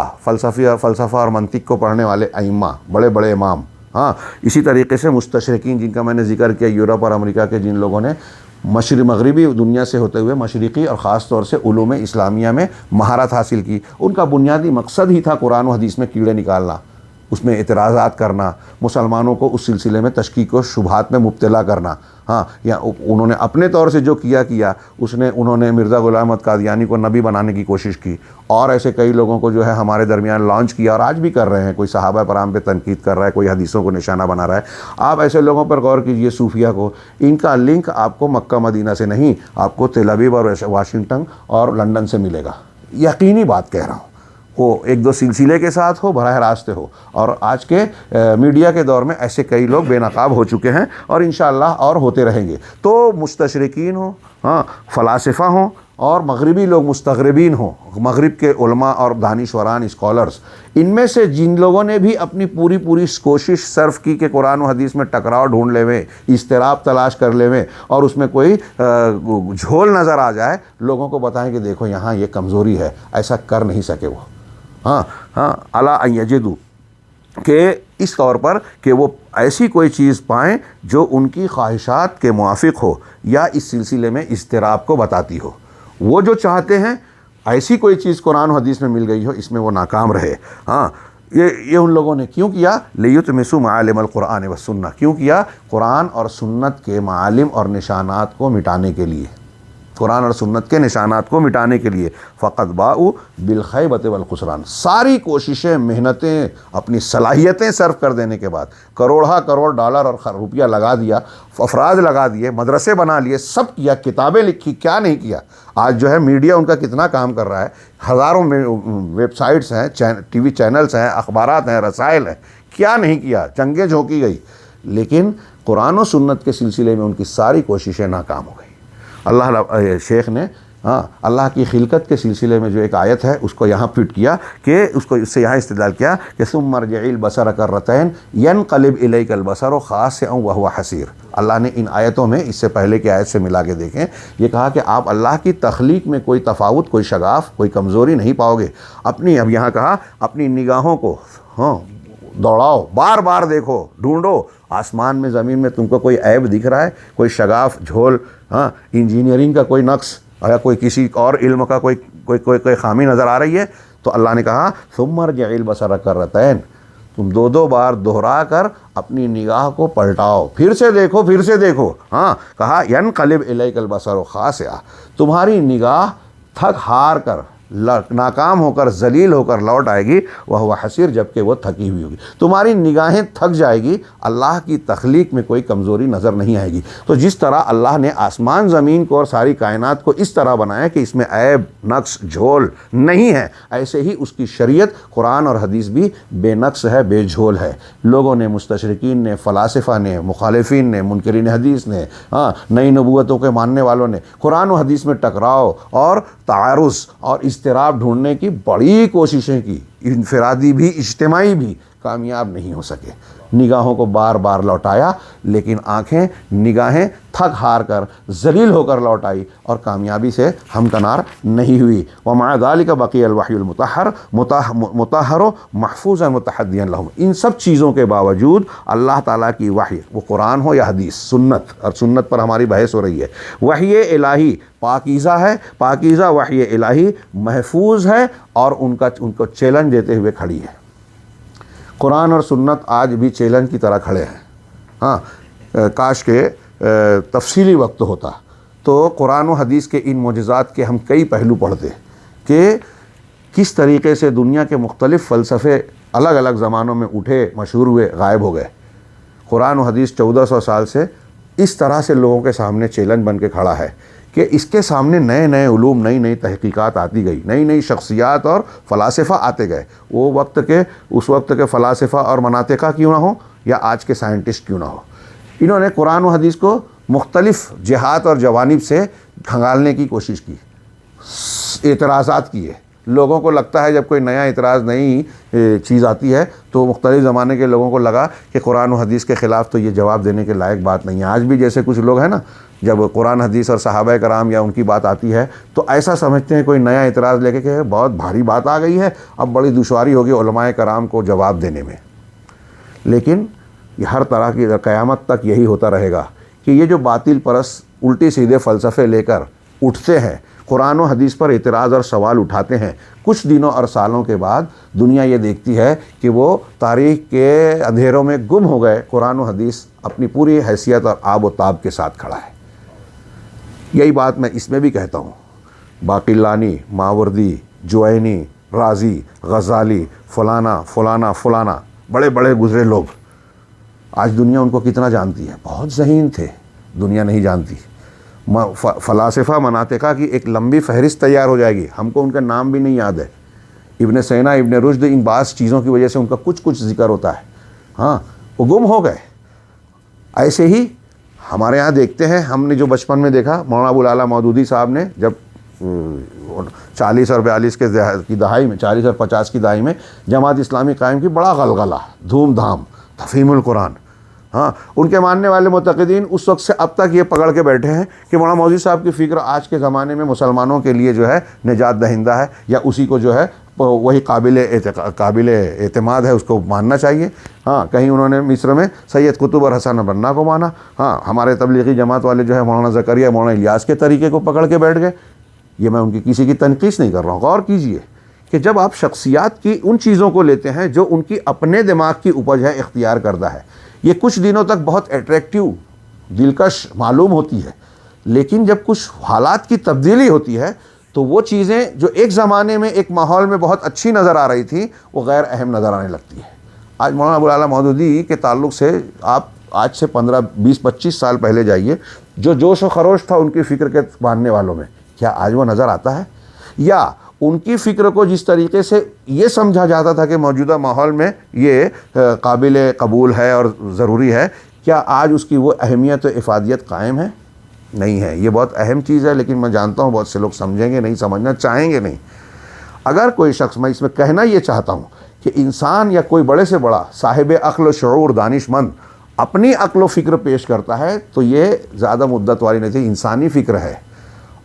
और मंतिक को पढ़ने अइम्मा, बड़े बड़े इमाम, हाँ, इसी तरीके से मुस्तशरिकीन जिनका मैंने जिक्र किया, यूरोप और अमेरिका के जिन लोगों ने मगरिबी दुनिया से होते हुए मशरिकी और ख़ास तौर से उलूम इस्लामिया में महारत हासिल की, उनका बुनियादी मकसद ही था कुरान और हदीस में कीड़े निकालना, उसमें इतराज़ात करना, मुसलमानों को उस सिलसिले में तशकीक व शुबहात में मुब्तला करना। हाँ, या उन्होंने अपने तौर से जो किया उन्होंने मिर्ज़ा ग़ुलाम अहमद क़ादियानी को नबी बनाने की कोशिश की, और ऐसे कई लोगों को जो है हमारे दरमियान लॉन्च किया और आज भी कर रहे हैं। कोई सहाबा कराम पे तनकीद कर रहा है, कोई हदीसों को निशाना बना रहा है। आप ऐसे लोगों पर गौर कीजिए, सूफिया को, इनका लिंक आपको मक्का मदीना से नहीं, आपको तेल अवीव और वाशिंगटन और लंदन से मिलेगा। यकीनी बात कह रहा हूँ, वो एक दो सिलसिले के साथ हो, बराह रास्ते हो। और आज के मीडिया के दौर में ऐसे कई लोग बेनकाब हो चुके हैं और इंशाअल्लाह और होते रहेंगे। तो मुस्तशरिकीन हो, हाँ, फ़लासिफ़ा हो, और मगरिबी लोग मुस्तग़रिबीन हो, मगरिब के उलमा और दानिशवरान, स्कॉलर्स, इनमें से जिन लोगों ने भी अपनी पूरी कोशिश सर्फ की कि कुरान और हदीस में टकराव ढूंढ लेवें, इस्तिराब तलाश कर लेवें और उसमें कोई झोल नज़र आ जाए, लोगों को बताएं कि देखो यहाँ ये कमज़ोरी है, ऐसा कर नहीं सके वो। हाँ, अला अयजिदु, कि इस तौर पर कि वो ऐसी कोई चीज़ पाएँ जो उनकी ख्वाहिशात के मुआफ़िक़ हो या इस सिलसिले में इस्तिराब को बताती हो। वो जो चाहते हैं ऐसी कोई चीज़ कुरान और हदीस में मिल गई हो, इसमें वो नाकाम रहे। हाँ, ये उन लोगों ने क्यों किया, लियुतमिसु मालिम अल-कुरान व सुन्नह, क्यों किया, कुरान और सुन्नत के मालिम और निशानात को मिटाने के लिए, कुरान और सुन्नत के निशानात को मिटाने के लिए। फ़क़द बाउ बिलखैबत वल खुसरान, सारी कोशिशें, मेहनतें, अपनी सलाहियतें सर्फ कर देने के बाद, करोड़ डॉलर और रुपया लगा दिया, अफराद लगा दिए, मदरसे बना लिए, सब किया, किताबें लिखी, क्या नहीं किया। आज जो है मीडिया उनका कितना काम कर रहा है, हज़ारों में वेबसाइट्स हैं, TV चैनल्स हैं, अखबारात हैं, रसाइल हैं, क्या नहीं किया, जंगें झोंकी गई, लेकिन कुरान और सुन्नत के सिलसिले में उनकी सारी कोशिशें नाकाम हो गई। अल्लाह शेख ने, हाँ, अल्लाह की खिलकत के सिलसिले में जो एक आयत है उसको यहाँ फिट किया, कि उसको इससे यहाँ इस्तेदलाल किया कि सुम्मा रजिल बसर कररतैन यनक़लिब इलैकल बसर खासिअन व हुवा हसीर। अल्लाह ने इन आयतों में इससे पहले की आयत से मिला के देखें, ये कहा कि आप अल्लाह की तख्लीक में कोई तफावत, कोई शगाफ, कोई कमज़ोरी नहीं पाओगे। अब यहाँ कहा अपनी निगाहों को, हाँ, दौड़ाओ, बार बार देखो, ढूंढो, आसमान में, ज़मीन में तुमको कोई ऐब दिख रहा है, कोई शगाफ, झोल, हाँ, इंजीनियरिंग का कोई नक्स या कोई किसी और इल्म का कोई खामी नज़र आ रही है, तो अल्लाह ने कहा सुम्मा रजिल बसर कररतैन, तुम दो बार दोहरा कर अपनी निगाह को पलटाओ, फिर से देखो। हाँ, कहा यनक़लिब इलैकल बसर खासिआ, तुम्हारी निगाह थक हार कर, नाकाम होकर जलील होकर लौट आएगी, वह हुआ हसीर, जबकि वह थकी हुई होगी। तुम्हारी निगाहें थक जाएगी, अल्लाह की तख्लीक में कोई कमज़ोरी नज़र नहीं आएगी। तो जिस तरह अल्लाह ने आसमान ज़मीन को और सारी कायनात को इस तरह बनाया कि इसमें ऐब नक्स झोल नहीं है, ऐसे ही उसकी शरीयत कुरान और हदीस भी बेनक्स है, बेझोल है। लोगों ने, मुस्तशरिकीन ने, फ़लासिफ़ा ने, मुखालिफिन ने, मुनकरीन हदीस ने, नई नबूवतों के मानने वालों ने कुरान और हदीस में टकराव और तारुज़ और इस्तिराब ढूंढने की बड़ी कोशिशें की, इनफरादी भी इज्तिमाई भी, कामयाब नहीं हो सके। निगाहों को बार बार लौटाया, लेकिन आँखें निगाहें थक हार कर जलील होकर लौट आई और कामयाबी से हमकनार नहीं हुई। व मा ज़ालिका बक़ियल वह्युल मुतहहर मुतहहर महफूज़न मुतहद्दियन लहुम। इन सब चीज़ों के बावजूद अल्लाह ताला की वही, वो कुरान हो या हदीस, सुन्नत, और सुन्नत पर हमारी बहस हो रही है, वही इलाही पाकीज़ा है, पाकीज़ा वही इलाही महफूज है और उनको चैलेंज देते हुए खड़ी है। कुरान और सुन्नत आज भी चैलेंज की तरह खड़े हैं। हाँ, काश के तफसीली वक्त होता तो कुरान और हदीस के इन मोजज़ात के हम कई पहलू पढ़ते कि किस तरीक़े से दुनिया के मुख्तलिफ़ फ़लसफ़े अलग अलग ज़मानों में उठे, मशहूर हुए, गायब हो गए। कुरान और हदीस 1400 साल से इस तरह से लोगों के सामने चैलेंज बन के खड़ा है कि इसके सामने नए नए उलूम, नई नई तहकीकात आती गई, नई नई शख्सियात और फ़लासिफ़ा आते गए। वो उस वक्त के फ़लासिफ़ा और मनातिका क्यों ना हो या आज के साइंटिस्ट क्यों ना हो, इन्होंने कुरान और हदीस को मुख्तलिफ़ जिहात और जवानिब से खंगालने की कोशिश की, एतराज़ात किए। लोगों को लगता है जब कोई नया इतराज़, नई चीज़ आती है तो मुख्तलिफ़ ज़माने के लोगों को लगा कि कुरान और हदीस के ख़िलाफ़ तो ये जवाब देने के लायक बात नहीं है। आज भी जैसे कुछ लोग हैं ना, जब कुरान हदीस और सहाबा कराम या उनकी बात आती है तो ऐसा समझते हैं कोई नया इतराज़ लेके कि बहुत भारी बात आ गई है, अब बड़ी दुश्वारी होगी उलमाए कराम को जवाब देने में। लेकिन ये हर तरह की क़यामत तक यही होता रहेगा कि ये जो बातिल परस उल्टे सीधे फ़लसफ़े लेकर उठते हैं, कुरान और हदीस पर इतराज़ और सवाल उठाते हैं, कुछ दिनों और सालों के बाद दुनिया ये देखती है कि वो तारीख़ के अंधेरों में गुम हो गए, कुरान और हदीस अपनी पूरी हैसियत और आब व ताब के साथ खड़ा है। यही बात मैं इसमें भी कहता हूँ। बाक़िलानी, मावर्दी, जुवैनी, राज़ी, गज़ाली, फ़लाना फ़लाना फ़लाना बड़े बड़े गुज़रे लोग, आज दुनिया उनको कितना जानती है। बहुत ज़हीन थे, दुनिया नहीं जानती। फ़लासिफ़ा मनातिका की एक लंबी फहरिस्त तैयार हो जाएगी, हमको उनका नाम भी नहीं याद है। इब्न सीना, इब्न रुश्द, इन बास चीज़ों की वजह से उनका कुछ कुछ ज़िक्र होता है। हाँ, वो गुम हो गए। ऐसे ही हमारे यहाँ देखते हैं, हमने जो बचपन में देखा, मौलाना अबुल आला मौदूदी साहब ने जब 40 और 42 की दहाई में, 40 और 50 की दहाई में जमात इस्लामी कायम की, बड़ा गलगला, धूमधाम, तफ़हीमुल कुरान। हाँ, उनके मानने वाले मुतक़िदीन उस वक्त से अब तक ये पकड़ के बैठे हैं कि मौलाना मौदूदी साहब की फ़िक्र आज के ज़माने में मुसलमानों के लिए जो है निजात दहिंदा है, या उसी को जो है वही काबिल एतमाद है, उसको मानना चाहिए। हाँ, कहीं उन्होंने मिस्र में सैयद कुतुब और हसन बन्ना को माना। हाँ, हमारे तबलीगी जमात वाले जो है मौलाना ज़करिया, मौलाना इलियास के तरीके को पकड़ के बैठ गए। ये मैं उनकी किसी की तनकीस नहीं कर रहा हूँ। गौर कीजिए कि जब आप शख्सियात की उन चीज़ों को लेते हैं जो उनकी अपने दिमाग की उपज है, इख्तियार करदा है, ये कुछ दिनों तक बहुत एट्रैक्टिव, दिलकश मालूम होती है, लेकिन जब कुछ हालात की तब्दीली होती है तो वो चीज़ें जो एक ज़माने में एक माहौल में बहुत अच्छी नज़र आ रही थी, वो गैर अहम नज़र आने लगती है। आज मौलाना अबुल आला मौदूदी के ताल्लुक़ से आप आज से 15, 20, 25 साल पहले जाइए, जो जोश व खरोश था उनकी फ़िक्र के मानने वालों में, क्या आज वो नज़र आता है? या उनकी फ़िक्र को जिस तरीके से ये समझा जाता था कि मौजूदा माहौल में ये काबिल कबूल है और ज़रूरी है, क्या आज उसकी वो अहमियत व इफ़ादियत कायम है? नहीं है। ये बहुत अहम चीज़ है, लेकिन मैं जानता हूँ बहुत से लोग समझेंगे नहीं, समझना चाहेंगे नहीं। अगर कोई शख्स, मैं इसमें कहना ये चाहता हूँ कि इंसान या कोई बड़े से बड़ा साहिब अक्ल शऊर दानिशमंद अपनी अक्ल व फ़िक्र पेश करता है तो ये ज़्यादा मुद्दत वाली नहीं थी, इंसानी फ़िक्र है।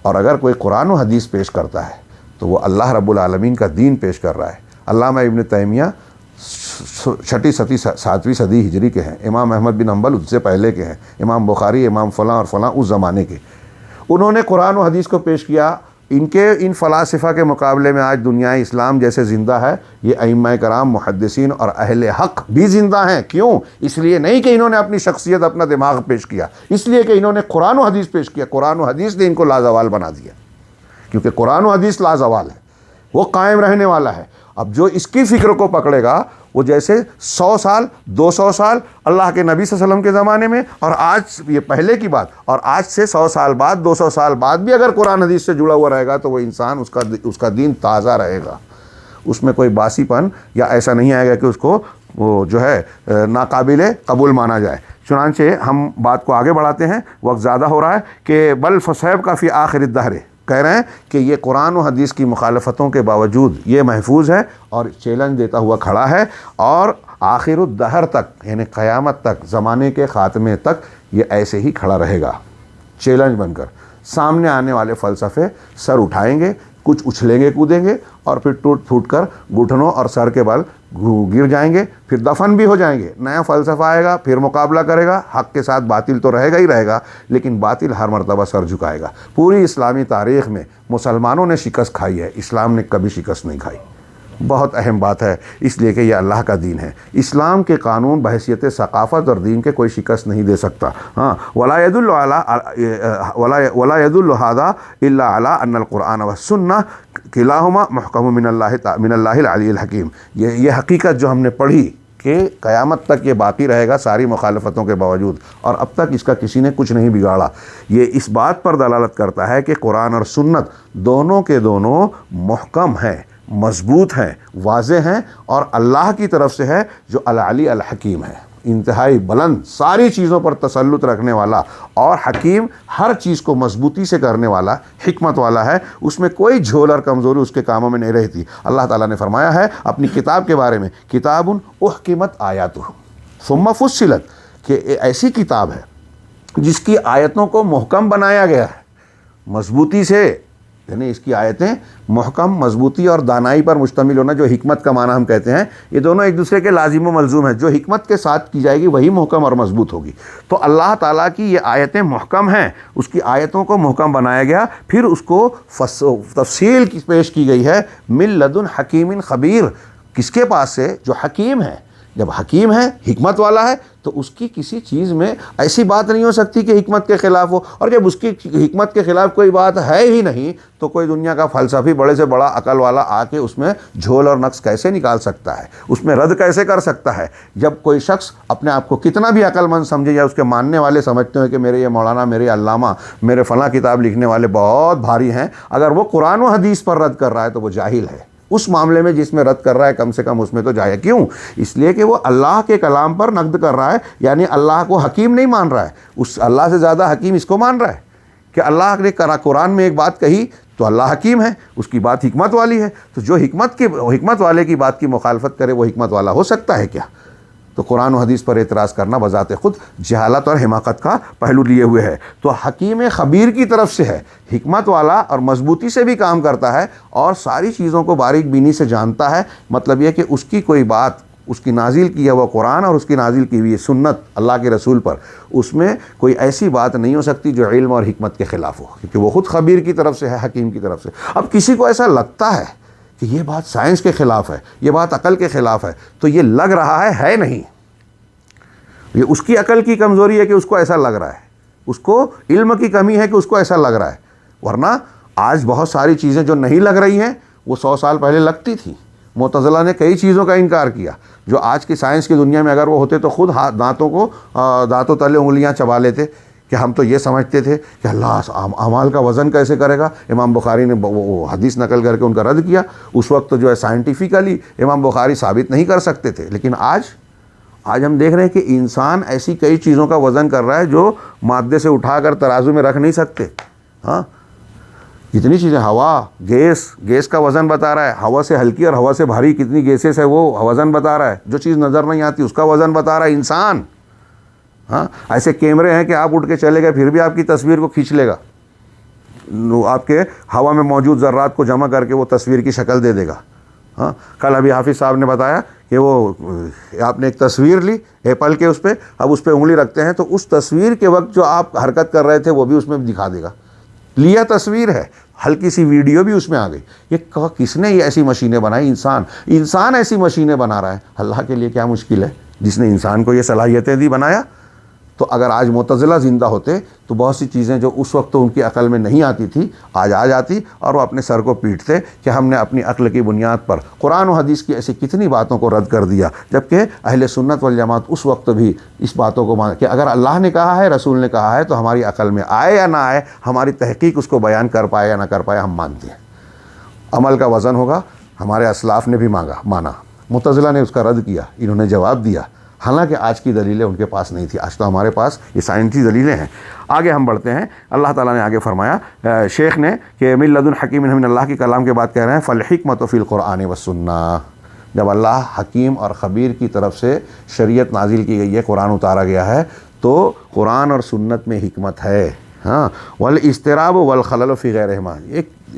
और अगर कोई कुरान व हदीस पेश करता है तो वो अल्लाह रब्बुल आलमीन का दीन पेश कर रहा है। अल्लामा इब्न तैमिया 6वीं 7वीं सदी हिजरी के हैं, इमाम अहमद बिन हम्बल उससे पहले के हैं, इमाम बुखारी, इमाम फ़लाँ और फ़लाँ उस ज़माने के। उन्होंने कुरान और हदीस को पेश किया। इनके इन फ़लासिफ़ा के मुकाबले में आज दुनिया इस्लाम जैसे ज़िंदा है, ये अइम्मा कराम, मुहद्दिसीन और अहले हक़ भी ज़िंदा हैं। क्यों? इसलिए नहीं कि इन्होंने अपनी शख्सियत, अपना दिमाग पेश किया, इसलिए कि इन्होंने कुरान और हदीस पेश किया। कुरान और हदीस ने इनको लाजवाल बना दिया, क्योंकि कुरान और हदीस लाजवाल है। वो कायम रहने वाला है। अब जो इसकी फ़िक्र को पकड़ेगा वो जैसे 100 साल 200 साल अल्लाह के नबी सल्लल्लाहु अलैहि वसल्लम के ज़माने में और आज, ये पहले की बात, और आज से 100 साल बाद 200 साल बाद भी अगर कुरान हदीस से जुड़ा हुआ रहेगा तो वो इंसान उसका दीन ताज़ा रहेगा। उसमें कोई बासीपन या ऐसा नहीं आएगा कि उसको वो जो है नाकाबिले कबूल माना जाए। चुनांचे हम बात को आगे बढ़ाते हैं, वक्त ज़्यादा हो रहा है कि बल फसैब का फ़ी आखिर दहर, कह रहे हैं कि ये कुरान और हदीस की मुखालफतों के बावजूद ये महफूज है और चैलेंज देता हुआ खड़ा है और आखिर दहर तक, यानी क़यामत तक, ज़माने के ख़ात्मे तक ये ऐसे ही खड़ा रहेगा चैलेंज बनकर। सामने आने वाले फ़लसफ़े सर उठाएंगे, कुछ उछलेंगे कूदेंगे और फिर टूट फूट कर घुटनों और सर के बल गिर जाएंगे, फिर दफन भी हो जाएंगे। नया फ़लसफ़ा आएगा, फिर मुकाबला करेगा, हक़ के साथ बातिल तो रहेगा ही रहेगा, लेकिन बातिल हर मर्तबा सर झुकाएगा। पूरी इस्लामी तारीख़ में मुसलमानों ने शिकस्त खाई है, इस्लाम ने कभी शिकस्त नहीं खाई। बहुत अहम बात है, इसलिए कि यह अल्लाह का दीन है। इस्लाम के कानून बहैसियत सकाफ़त और दीन के कोई शिकस्त नहीं दे सकता। हाँ, वला यदुल्लु हादा इल्ला अला अन्नल कुरान व सुन्ना किलाहुमा मुहकम मिनल्लाहिल अलील हकीम। ये हकीकत जो हमने पढ़ी कि क़यामत तक ये बाकी रहेगा सारी मुखालफतों के बावजूद, और अब तक इसका किसी ने कुछ नहीं बिगाड़ा, ये इस बात पर दलालत करता है कि कुरान और सुन्नत दोनों के दोनों मुहकम हैं, मजबूत हैं, वाज़े हैं और अल्लाह की तरफ से है जो अल-अली अल-हकीम है, इंतहाई बुलंद, सारी चीज़ों पर तसल्लुत रखने वाला, और हकीम हर चीज़ को मजबूती से करने वाला, हिकमत वाला है। उसमें कोई झोल और कमज़ोरी उसके कामों में नहीं रहती। अल्लाह ताला ने फरमाया है अपनी किताब के बारे में, किताबुन उहकिमत आयातुहु सुम्मा फुस्सिलत, कि ऐसी किताब है जिसकी आयतों को मुहकम बनाया गया है, मजबूती से, यानी इसकी आयतें मुहकम, मजबूती और दानाई पर मुश्तमिल होना, जो हिकमत का माना हम कहते हैं, ये दोनों एक दूसरे के लाजिम व मलजूम है। जो हिकमत के साथ की जाएगी वही मुहकम और मजबूत होगी। तो अल्लाह ताला की ये आयतें मुहकम हैं, उसकी आयतों को मुहकम बनाया गया, फिर उसको तफसील की पेश की गई है मिन लदुन हकीमिन खबीर, किसके पास से? जो हकीम है। जब हकीम है, हिकमत वाला है, तो उसकी किसी चीज़ में ऐसी बात नहीं हो सकती कि हिकमत के ख़िलाफ़ हो, और जब उसकी हिकमत के ख़िलाफ़ कोई बात है ही नहीं तो कोई दुनिया का फ़लसफ़ी बड़े से बड़ा अकल वाला आके उसमें झोल और नक्स कैसे निकाल सकता है, उसमें रद्द कैसे कर सकता है? जब कोई शख्स अपने आप को कितना भी अक्लमंद समझे या उसके मानने वाले समझते हैं कि मेरे ये मौलाना, मेरे अल्लामा, मेरे फ़लाँ किताब लिखने वाले बहुत भारी हैं, अगर वो कुरान व हदीस पर रद्द कर रहा है तो वो जाहिल है। उस मामले में जिसमें रद्द कर रहा है कम से कम उसमें तो जाए। क्यों? इसलिए कि वो अल्लाह के कलाम पर नक़्द कर रहा है, यानी अल्लाह को हकीम नहीं मान रहा है, उस अल्लाह से ज़्यादा हकीम इसको मान रहा है कि अल्लाह ने कुरान में एक बात कही तो अल्लाह हकीम है, उसकी बात हिकमत वाली है। तो जो हिकमत वाले की बात की मुखालफत करे वो हिकमत वाला हो सकता है क्या? तो कुरान और हदीस पर एतराज़ करना बज़ाते ख़ुद जहालत और हिमाकत का पहलू लिए हुए है। तो हकीम ख़बीर की तरफ से है, हिकमत वाला और मजबूती से भी काम करता है और सारी चीज़ों को बारीक बीनी से जानता है। मतलब यह कि उसकी कोई बात, उसकी नाजिल की है वह कुरान और उसकी नाजिल की हुई सुन्नत अल्लाह के रसूल पर, उसमें कोई ऐसी बात नहीं हो सकती जो इल्म और हिकमत के ख़िलाफ़ हो, क्योंकि वो ख़ुद ख़बीर की तरफ से है, हकीम की तरफ से। अब किसी को ऐसा लगता है कि ये बात साइंस के ख़िलाफ़ है, ये बात अकल के ख़िलाफ़ है, तो ये लग रहा है नहीं। ये उसकी अकल की कमज़ोरी है कि उसको ऐसा लग रहा है, उसको इल्म की कमी है कि उसको ऐसा लग रहा है। वरना आज बहुत सारी चीज़ें जो नहीं लग रही हैं वो 100 साल पहले लगती थी। मुतज़िला ने कई चीज़ों का इनकार किया जो आज की साइंस की दुनिया में अगर वो होते तो खुद दांतों तले उंगलियां चबा लेते कि हम तो ये समझते थे कि अल्लाह अमाल का वज़न कैसे करेगा। इमाम बुखारी ने वो हदीस नकल करके उनका रद्द किया। उस वक्त जो है साइंटिफिकली इमाम बुखारी साबित नहीं कर सकते थे, लेकिन आज हम देख रहे हैं कि इंसान ऐसी कई चीज़ों का वज़न कर रहा है जो मादे से उठाकर तराजू में रख नहीं सकते। हाँ, कितनी चीज़ें, हवा, गैस का वज़न बता रहा है, हवा से हल्की और हवा से भारी कितनी गैसेस है वो वज़न बता रहा है। जो चीज़ नज़र नहीं आती उसका वज़न बता रहा है इंसान। हाँ, ऐसे कैमरे हैं कि आप उठ के चले गए फिर भी आपकी तस्वीर को खींच लेगा, आपके हवा में मौजूद ज़र्रात को जमा करके वो तस्वीर की शक्ल दे देगा। हाँ, कल अभी हाफिज़ साहब ने बताया कि वो आपने एक तस्वीर ली एप्पल के, उस पर अब उस पर उंगली रखते हैं तो उस तस्वीर के वक्त जो आप हरकत कर रहे थे वो भी उसमें दिखा देगा। लिया तस्वीर है, हल्की सी वीडियो भी उसमें आ गई। ये किसने ये ऐसी मशीनें बनाई? इंसान ऐसी मशीनें बना रहा है। अल्लाह के लिए क्या मुश्किल है जिसने इंसान को ये सलाहियतें दी, बनाया। तो अगर आज मुतज़िला ज़िंदा होते तो बहुत सी चीज़ें जो उस वक्त तो उनकी अकल में नहीं आती थी आज आ जाती, और वो अपने सर को पीटते कि हमने अपनी अक्ल की बुनियाद पर कुरान और हदीस की ऐसी कितनी बातों को रद्द कर दिया, जबकि अहले सुन्नत वल जमात उस वक्त भी इस बातों को मान कि अगर अल्लाह ने कहा है, रसूल ने कहा है, तो हमारी अकल में आए या ना आए, हमारी तहकीक उसको बयान कर पाए या ना कर पाए, हम मानते हैं। अमल का वज़न होगा, हमारे असलाफ़ ने भी माना, मुतज़िला ने उसका रद्द किया, इन्होंने जवाब दिया, हालांकि आज की दलीलें उनके पास नहीं थी, आज तो हमारे पास ये साइंसी दलीलें हैं। आगे हम बढ़ते हैं, अल्लाह ताला ने आगे फरमाया शेख ने कि मिन लदुन हकीम मिन अल्लाह की कलाम के बाद कह रहे हैं फ़ल हिकमत फ़िल कुरान व सुन्ना। जब अल्लाह हकीम और ख़बीर की तरफ से शरीयत नाजिल की गई है, कुरान उतारा गया है, तो कुरान और सुन्नत में हिकमत है। हाँ, वल इस्तिराब वल खलल फ़ी गैरिहिमा,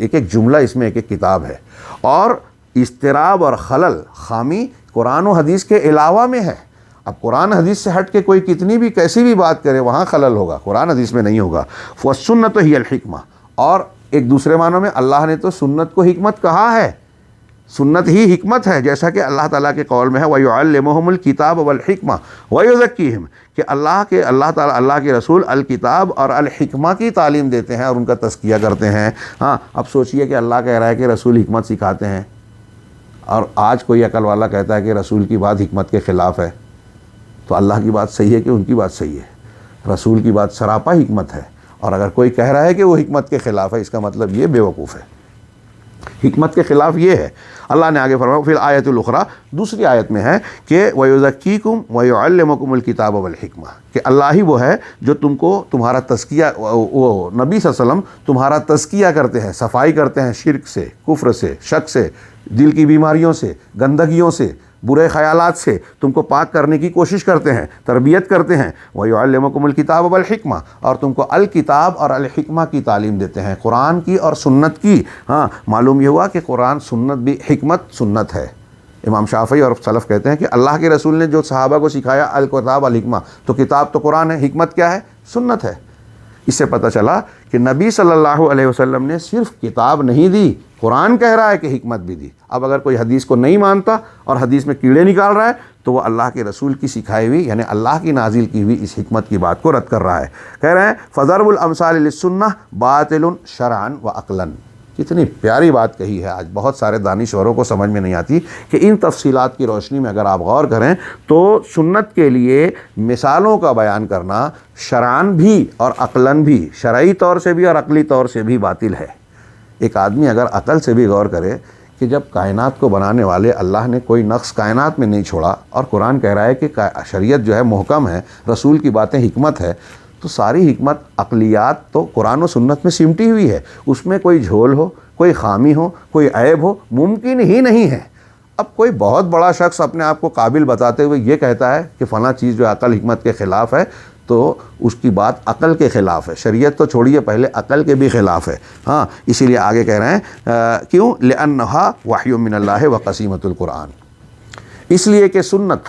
एक जुमला इसमें एक किताब है, और इस्तिराब और खलल खामी कुरान और हदीस के अलावा में है। अब कुरान हदीस से हट के कोई कितनी भी कैसी भी बात करे वहाँ खलल होगा, कुरान हदीस में नहीं होगा। वस्सुन्नत ही अल हिकमा, और एक दूसरे मानों में अल्लाह ने तो सुन्नत को हिकमत कहा है, सुन्नत ही हिकमत है, जैसा कि अल्लाह ताला के कौल में है वयुअल्लिमुहुमुल किताब वल हिकमा वयुज़क्कीहिम, कि अल्लाह ताला अल्लाह के रसूल अल किताब और अल हिकमा की तालीम देते हैं और उनका तज़किया करते हैं। हाँ, अब सोचिए कि अल्लाह कह रहा है कि रसूल हिकमत सिखाते हैं, और आज कोई अकल वाला कहता है कि रसूल की बात हिकमत के ख़िलाफ़ है, तो अल्लाह की बात सही है कि उनकी बात सही है? रसूल की बात सरापा हिकमत है, और अगर कोई कह रहा है कि वो हिकमत के ख़िलाफ़ है, इसका मतलब ये बेवकूफ़ है। हिकमत के ख़िलाफ़ ये है। अल्लाह ने आगे फरमाया फिर आयतुल उखरा, दूसरी आयत में है कि वयुज़क्कीकुम वयुअल्लिमुकुमुल किताब वल हिकमा, कि अल्लाह ही वो है जो तुमको तुम्हारा तज़किया, वो नबी सल्लल्लाहु अलैहि वसल्लम तुम्हारा तज़किया करते हैं, सफाई करते हैं शिर्क से, कुफ्र से, शक से, दिल की बीमारियों से, गंदगियों से, बुरे ख़यालात से तुमको पाक करने की कोशिश करते हैं, तरबियत करते हैं। वयुअल्लिमुकुमुल किताब वल हिकमा, और तुमको अल किताब और अल हिकमा की तालीम देते हैं, कुरान की और सुन्नत की। हाँ, मालूम ये हुआ कि कुरान सुन्नत भी हिकमत सुन्नत है। इमाम शाफ़ी और सलफ़ कहते हैं कि अल्लाह के रसूल ने जो सहाबा को सिखाया अल किताब अल हिकमा, तो किताब तो कुरान है, हिकमत क्या है? सुन्नत है। इससे पता चला कि नबी सल्लल्लाहु अलैहि वसल्लम ने सिर्फ किताब नहीं दी, कुरान कह रहा है कि हिकमत भी दी। अब अगर कोई हदीस को नहीं मानता और हदीस में कीड़े निकाल रहा है, तो वह अल्लाह के रसूल की सिखाई हुई यानी अल्लाह की नाजिल की हुई इस हिकमत की बात को रद्द कर रहा है। कह रहे हैं फ़ज़रबुल अमसाल लिस्सुन्नह बातिलुन शरअन व अक़लन। कितनी प्यारी बात कही है, आज बहुत सारे दानिश्वरों को समझ में नहीं आती कि इन तफसीलात की रोशनी में अगर आप गौर करें तो सुन्नत के लिए मिसालों का बयान करना शरअन भी और अक़लन भी, शरई तौर से भी और अक़ली तौर से भी बातिल है। एक आदमी अगर अक़ल से भी गौर करे कि जब कायनात को बनाने वाले अल्लाह ने कोई नक्स कायनात में नहीं छोड़ा, और कुरान कह रहा है कि शरीयत जो है मुहकम है, रसूल की बातें हिकमत है, तो सारी हिकमत अक़लियात तो कुरान और सुन्नत में सिमटी हुई है, उसमें कोई झोल हो, कोई ख़ामी हो, कोई ऐब हो, मुमकिन ही नहीं है। अब कोई बहुत बड़ा शख्स अपने आप को काबिल बताते हुए ये कहता है कि फ़लाँ चीज़ जो अक़ल हिकमत के ख़िलाफ़ है, तो उसकी बात अक़ल के ख़िलाफ़ है, शरीयत तो छोड़िए, पहले अक़ल के भी ख़िलाफ़ है। हाँ, इसीलिए आगे कह रहे हैं क्यों? लिअन्नहा वह्युम मिनल्लाहि व क़सीमतुल कुरान, इसलिए कि सुन्नत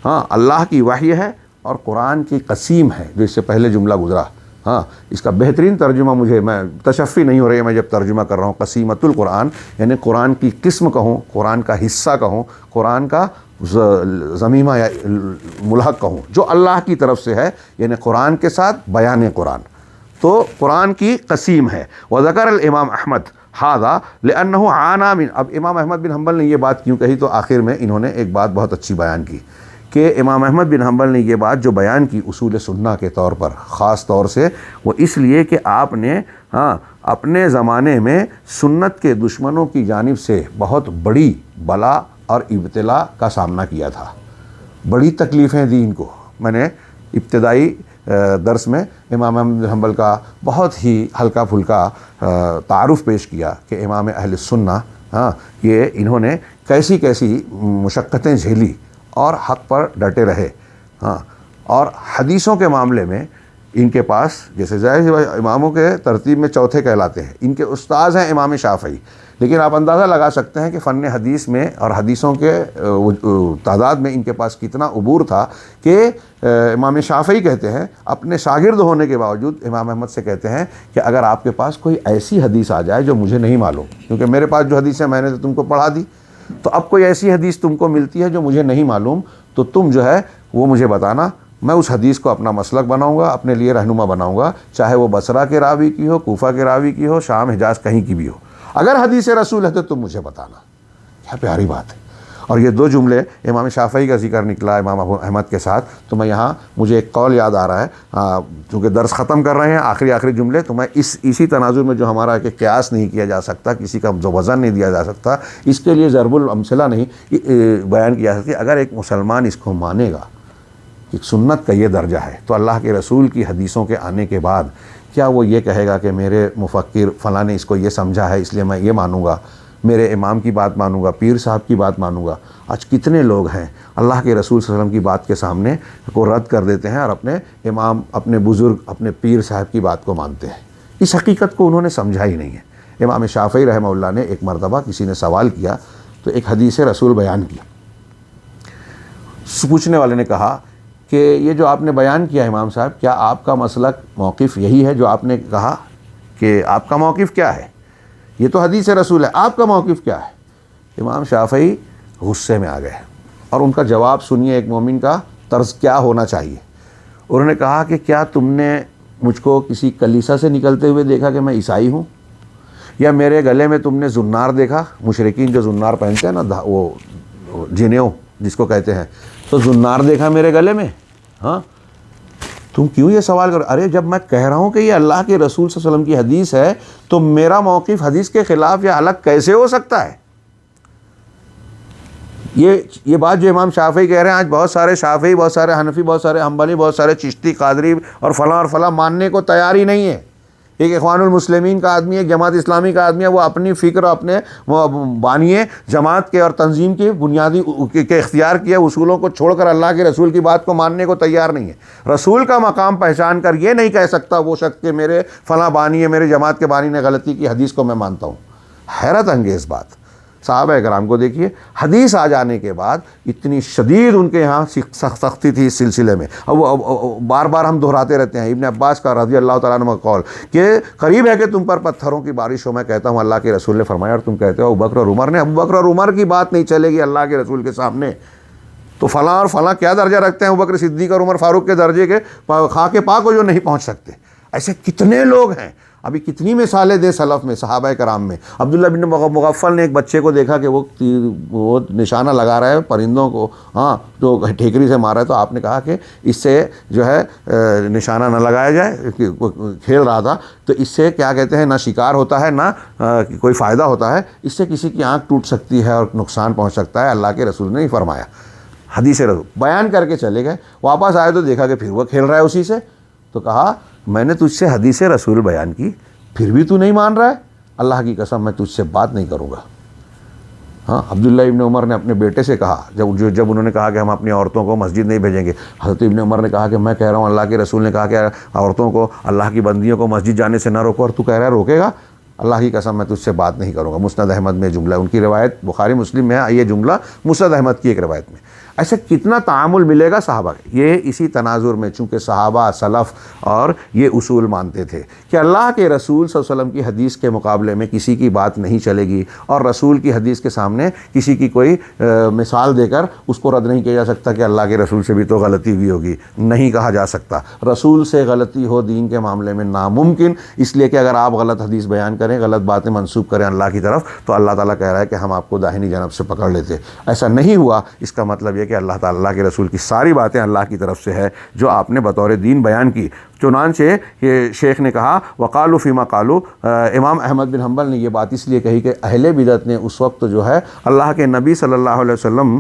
हाँ अल्लाह की वही है और कुरान की कसीम है, जो इससे पहले जुमला गुजरा। हाँ, इसका बेहतरीन तर्जुमा मैं तशफ़ी नहीं हो रही है, मैं जब तर्जुमा कर रहा हूँ, कसीमतुल कुरान यानी कुरान की किस्म कहूँ, कुरान का हिस्सा कहूँ, कुरान का ज़मीमा या मुल्हक कहूँ, जो अल्लाह की तरफ से है, यानी कुरान के साथ बयान कुरान, तो कुरान की कसीम है। वज़कर अल इमाम अहमद हादा लिअन्नहु आना मिन, अब इमाम अहमद बिन हम्बल ने ये बात क्यों कही, तो आखिर में इन्होंने एक बात बहुत अच्छी बयान की कि इमाम अहमद बिन हम्बल ने ये बात जो बयान की उसूल सुन्ना के तौर पर, ख़ास तौर से वो इसलिए कि आपने अपने ज़माने में सुन्नत के दुश्मनों की जानिब से बहुत बड़ी बला और इब्तिला का सामना किया था, बड़ी तकलीफ़ें दी इनको। मैंने इब्तदाई दर्स में इमाम अहमद बिन हम्बल का बहुत ही हल्का फुल्का तारुफ़ पेश किया कि इमाम अहल सुन्ना ये इन्होंने कैसी कैसी मुशक्क़तें झेली और हक़ पर डटे रहे। और हदीसों के मामले में इनके पास, जैसे ज़ाहिर इमामों के तरतीब में चौथे कहलाते हैं, इनके उस्ताद हैं इमाम शाफ़ई, लेकिन आप अंदाज़ा लगा सकते हैं कि फ़न हदीस में और हदीसों के तादाद में इनके पास कितना उबूर था कि इमाम शाफ़ई कहते हैं अपने शागिर्द होने के बावजूद इमाम अहमद से कहते हैं कि अगर आपके पास कोई ऐसी हदीस आ जाए जो मुझे नहीं मालूम, क्योंकि मेरे पास जो हदीस है मैंने तो तुमको पढ़ा दी, तो अब कोई ऐसी हदीस तुमको मिलती है जो मुझे नहीं मालूम, तो तुम जो है वो मुझे बताना, मैं उस हदीस को अपना मसलक बनाऊंगा, अपने लिए रहनुमा बनाऊंगा, चाहे वो बसरा के रावी की हो, कूफा के रावी की हो, शाम हिजाज कहीं की भी हो। अगर हदीस रसूल है तो तुम मुझे बताना। क्या प्यारी बात है। और ये दो जुमले इमाम शाफ़ई का जिक्र निकला इमाम अहमद के साथ, तो मैं यहाँ मुझे एक कौल याद आ रहा है, चूँकि दर्स ख़त्म कर रहे हैं, आखिरी जुमले, तो मैं इसी तनाजुर में जो हमारा कि क़यास नहीं किया जा सकता, किसी का जो वज़न नहीं दिया जा सकता, इसके लिए ज़रबुल अमसला नहीं बयान किया जा सकती। अगर एक मुसलमान इसको मानेगा कि सुन्नत का ये दर्जा है, तो अल्लाह के रसूल की हदीसों के आने के बाद क्या वो ये कहेगा कि मेरे मुफ़क्किर फ़लाँ ने इसको ये समझा है इसलिए मैं ये मानूँगा, मेरे इमाम की बात मानूंगा, पीर साहब की बात मानूंगा? आज कितने लोग हैं अल्लाह के रसूल सल्लल्लाहु अलैहि वसल्लम की बात के सामने को रद्द कर देते हैं और अपने इमाम, अपने बुज़ुर्ग, अपने पीर साहब की बात को मानते हैं। इस हकीकत को उन्होंने समझा ही नहीं है। इमाम शाफ़ई रहमहुल्लाह ने एक मरतबा किसी ने सवाल किया तो एक हदीस रसूल बयान की। पूछने वाले ने कहा कि ये जो आपने बयान किया इमाम साहब, क्या आपका मसलक मौक़िफ़ यही है जो आपने कहा? कि आपका मौक़िफ़ क्या है? ये तो हदीस रसूल है, आपका मौक़िफ़ क्या है? इमाम शाफ़ई गुस्से में आ गए और उनका जवाब सुनिए, एक मोमिन का तर्ज क्या होना चाहिए। उन्होंने कहा कि क्या तुमने मुझको किसी कलीसा से निकलते हुए देखा कि मैं ईसाई हूँ? या मेरे गले में तुमने जुन्नार देखा? मुशरिकीन जो जुन्नार पहनते हैं ना, वो जिनेऊ जिसको कहते हैं, तो जुन्नार देखा मेरे गले में? हाँ, तुम क्यों ये सवाल करो? अरे जब मैं कह रहा हूँ कि ये अल्लाह के रसूल सल्लल्लाहु अलैहि वसल्लम की हदीस है, तो मेरा मौक़िफ़ हदीस के ख़िलाफ़ या अलग कैसे हो सकता है? ये बात जो इमाम शाफ़ई कह रहे हैं, आज बहुत सारे शाफ़ई, बहुत सारे हनफी, बहुत सारे हम्बली, बहुत सारे चिश्ती, कादरी और फलां मानने को तैयार ही नहीं है। एक इख़वानुल मुस्लिमीन का आदमी, एक जमात इस्लामी का आदमी है, वो अपनी फ़िक्र, अपने बानिए जमात के और तंजीम के बुनियादी के इख्तियार किए उसूलों को छोड़कर अल्लाह के रसूल की बात को मानने को तैयार नहीं है। रसूल का मकाम पहचान कर ये नहीं कह सकता वो शख्स कि मेरे फ़लाँ बानी, मेरे जमात के बानी ने गलती की, हदीस को मैं मानता हूँ। हैरत अंगेज़ बात। सहाबा कराम को देखिए, हदीस आ जाने के बाद इतनी शदीद उनके यहाँ सख्ती थी इस सिलसिले में। अब वो बार बार हम दोहराते रहते हैं इब्न अब्बास का रज़ी अल्लाह तआला अन्हु का कौल कि करीब है कि तुम पर पत्थरों की बारिश हो। मैं कहता हूँ अल्लाह के रसूल ने फरमाया और तुम कहते हो अबू बकर और उमर ने। अबू बकर और उमर की बात नहीं चलेगी अल्लाह के रसूल के सामने, तो फ़लाँ और फ़लाँ क्या दर्जा रखते हैं? अबू बकर सिद्दीक़ और उमर फ़ारूक के दर्जे के खाके पाक को जो नहीं पहुँच सकते। ऐसे कितने लोग हैं। अभी कितनी मिसालें दे सलफ़ में, सहाबा कराम में। अब्दुल्लाह बिन मुग़फ़्फ़ल ने एक बच्चे को देखा कि वो निशाना लगा रहा है परिंदों को, हाँ, तो ठेकरी से मारा है, तो आपने कहा कि इससे जो है निशाना न लगाया जाए, खेल रहा था, तो इससे क्या कहते हैं, ना शिकार होता है ना कोई फ़ायदा होता है, इससे किसी की आँख टूट सकती है और नुकसान पहुँच सकता है। अल्लाह के रसूल ने ही फरमाया, हदीस रसूल बयान करके चले गए। वापस आए तो देखा कि फिर वो खेल रहा है उसी से। तो कहा मैंने तुझसे हदीस रसूल बयान की, फिर भी तू नहीं मान रहा है? अल्लाह की कसम मैं तुझसे बात नहीं करूँगा। हाँ, अब्दुल्ला इब्न उमर ने अपने बेटे से कहा, जब उन्होंने कहा कि हम अपनी औरतों को मस्जिद नहीं भेजेंगे, हज़रत इब्न उमर ने कहा कि मैं कह रहा हूँ अल्लाह के रसूल ने कहा कि औरतों को, अल्लाह की बंदियों को मस्जिद जाने से ना रोको, और तू कह रहा है रोकेगा? अल्लाह की कसम मैं तुझसे बात नहीं करूँगा। मुस्नद अहमद में जुमला, उनकी रिवायत बुखारी मुस्लिम में है ये जुमला, मुस्नद अहमद की एक रिवायत में। ऐसे कितना तामुल मिलेगा सहाबा। ये इसी तनाजुर में, चूँकि सहाबा सलफ़ और ये उसूल मानते थे कि अल्लाह के रसूल सल्लल्लाहु अलैहि वसल्लम की हदीस के मुकाबले में किसी की बात नहीं चलेगी, और रसूल की हदीस के सामने किसी की कोई मिसाल देकर उसको रद्द नहीं किया जा सकता कि अल्लाह के रसूल से भी तो गलती हुई होगी। नहीं कहा जा सकता। रसूल से गलती हो दीन के मामले में नामुमकिन, इसलिए कि अगर आप गलत हदीस बयान करें, गलत बातें मंसूब करें अल्लाह की तरफ, तो अल्लाह ताला कह रहा है कि हम आपको दाहिनी जानब से पकड़ लेते। ऐसा नहीं हुआ। इसका मतलब कि अल्लाह ताला के रसूल की सारी बातें अल्लाह की तरफ से है जो आपने बतौर दीन बयान की। चुनांचे ये शेख ने कहा वक़ालू फ़ीमा क़ालू, इमाम अहमद बिन हम्बल ने ये बात इसलिए कही कि अहले बिदअत ने उस वक्त जो है अल्लाह के नबी सल्लल्लाहु अलैहि वसल्लम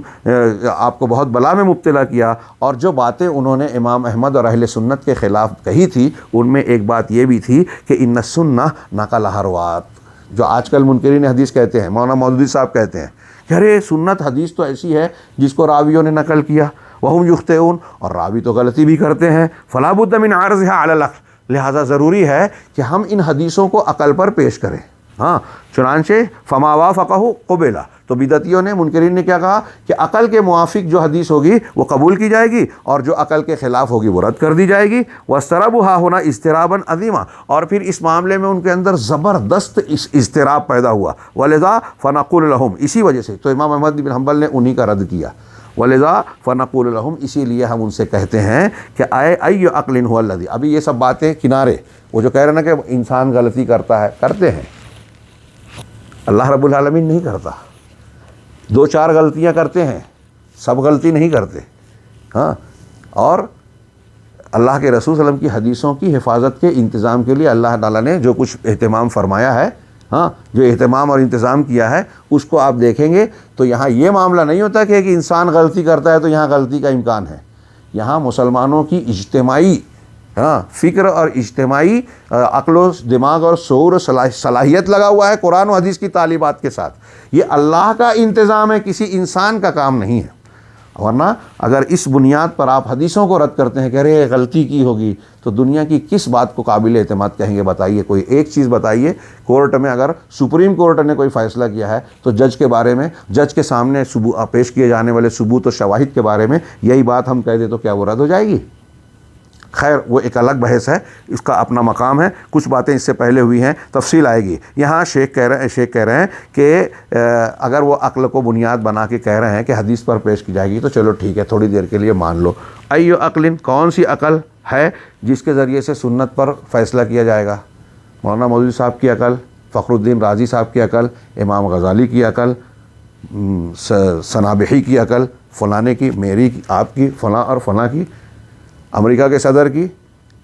आपको बहुत बला में मुब्तला किया, और जो बातें उन्होंने इमाम अहमद और अहले सुन्नत के ख़िलाफ़ कही थी, उनमें एक बात ये भी थी कि इन्ना सुन्ना नक़ल हरवात, जो आजकल मुनकरीन हदीस कहते हैं, मौलाना मौदूदी साहब कहते हैं कि अरे सुन्नत हदीस तो ऐसी है जिसको रावियों ने नकल किया, वहुम युख्तिऊन, और रावी तो गलती भी करते हैं, फला बुद्द मिन अर्ज़िहा अलल अक़ल, लिहाजा ज़रूरी है कि हम इन हदीसों को अक़ल पर पेश करें। हाँ, चुनांचे फमा वाफ़क़हु क़ुबिला, तो बिदतियों ने, मुनकरीन ने क्या कहा कि अक़ल के मुआफ़िक जो हदीस होगी वो कबूल की जाएगी, और जो अक़ल के ख़िलाफ़ होगी वो रद्द कर दी जाएगी। वस्तरबुहा होना इज़्तिराबन अज़ीमा, और फिर इस मामले में उनके अंदर ज़बरदस्त इज़्तिराब पैदा हुआ। वलिज़ा फ़नक़ुल लहुम, इसी वजह से तो इमाम अहमद बिन हम्बल ने उन्हीं का रद्द किया। वलिज़ा फ़नक़ूलु लहुम, इसीलिए हम उनसे कहते हैं कि अय्यु अक़लिन हुवल्लज़ी। अभी ये सब बातें किनारे, वो जो कह रहे हैं ना कि इंसान गलती करता है, करते हैं, अल्लाह रब्बुल आलमीन नहीं करता। 2-4 गलतियाँ करते हैं, सब गलती नहीं करते। हाँ, और अल्लाह के रसूल सल्लल्लाहु अलैहि वसल्लम की हदीसों की हिफाजत के इंतज़ाम के लिए अल्लाह ताला ने जो कुछ एहतमाम फरमाया है, हाँ, जो एहतमाम और इंतज़ाम किया है, उसको आप देखेंगे तो यहाँ ये मामला नहीं होता कि एक इंसान गलती करता है तो यहाँ गलती का इम्कान है। यहाँ मुसलमानों की इज्तिमाई, हाँ, फ़िक्र और इज्तिमाई अक्ल दिमाग और शऊर सलाहियत लगा हुआ है कुरान और हदीस की तालीबात के साथ। ये अल्लाह का इंतज़ाम है, किसी इंसान का काम नहीं है। वरना अगर इस बुनियाद पर आप हदीसों को रद्द करते हैं, कह रहे हैं गलती की होगी, तो दुनिया की किस बात को काबिल एतमाद कहेंगे बताइए। कोई एक चीज़ बताइए, कोर्ट में अगर सुप्रीम कोर्ट ने कोई फ़ैसला किया है तो जज के बारे में, जज के सामने पेश किए जाने वाले सबूत और शवाहिद के बारे में यही बात हम कह दें तो क्या वो रद्द हो जाएगी? खैर, वो एक अलग बहस है, इसका अपना मकाम है। कुछ बातें इससे पहले हुई हैं, तफसील आएगी। यहाँ शेख कह रहे हैं कि अगर वो अक्ल को बुनियाद बना के कह रहे हैं कि हदीस पर पेश की जाएगी तो चलो ठीक है, थोड़ी देर के लिए मान लो। अय्यु अक़लिन, कौन सी अकल है जिसके ज़रिए से सुन्नत पर फ़ैसला किया जाएगा? मौलाना मौदूदी साहब की अकल, फ़खरुद्दीन राज़ी साहब की अकल, इमाम गज़ाली की अकल, सनाबही की अकल, फ़लाने की, मेरी की, आपकी, फ़लाँ और फ़लाँ की, अमेरिका के सदर की,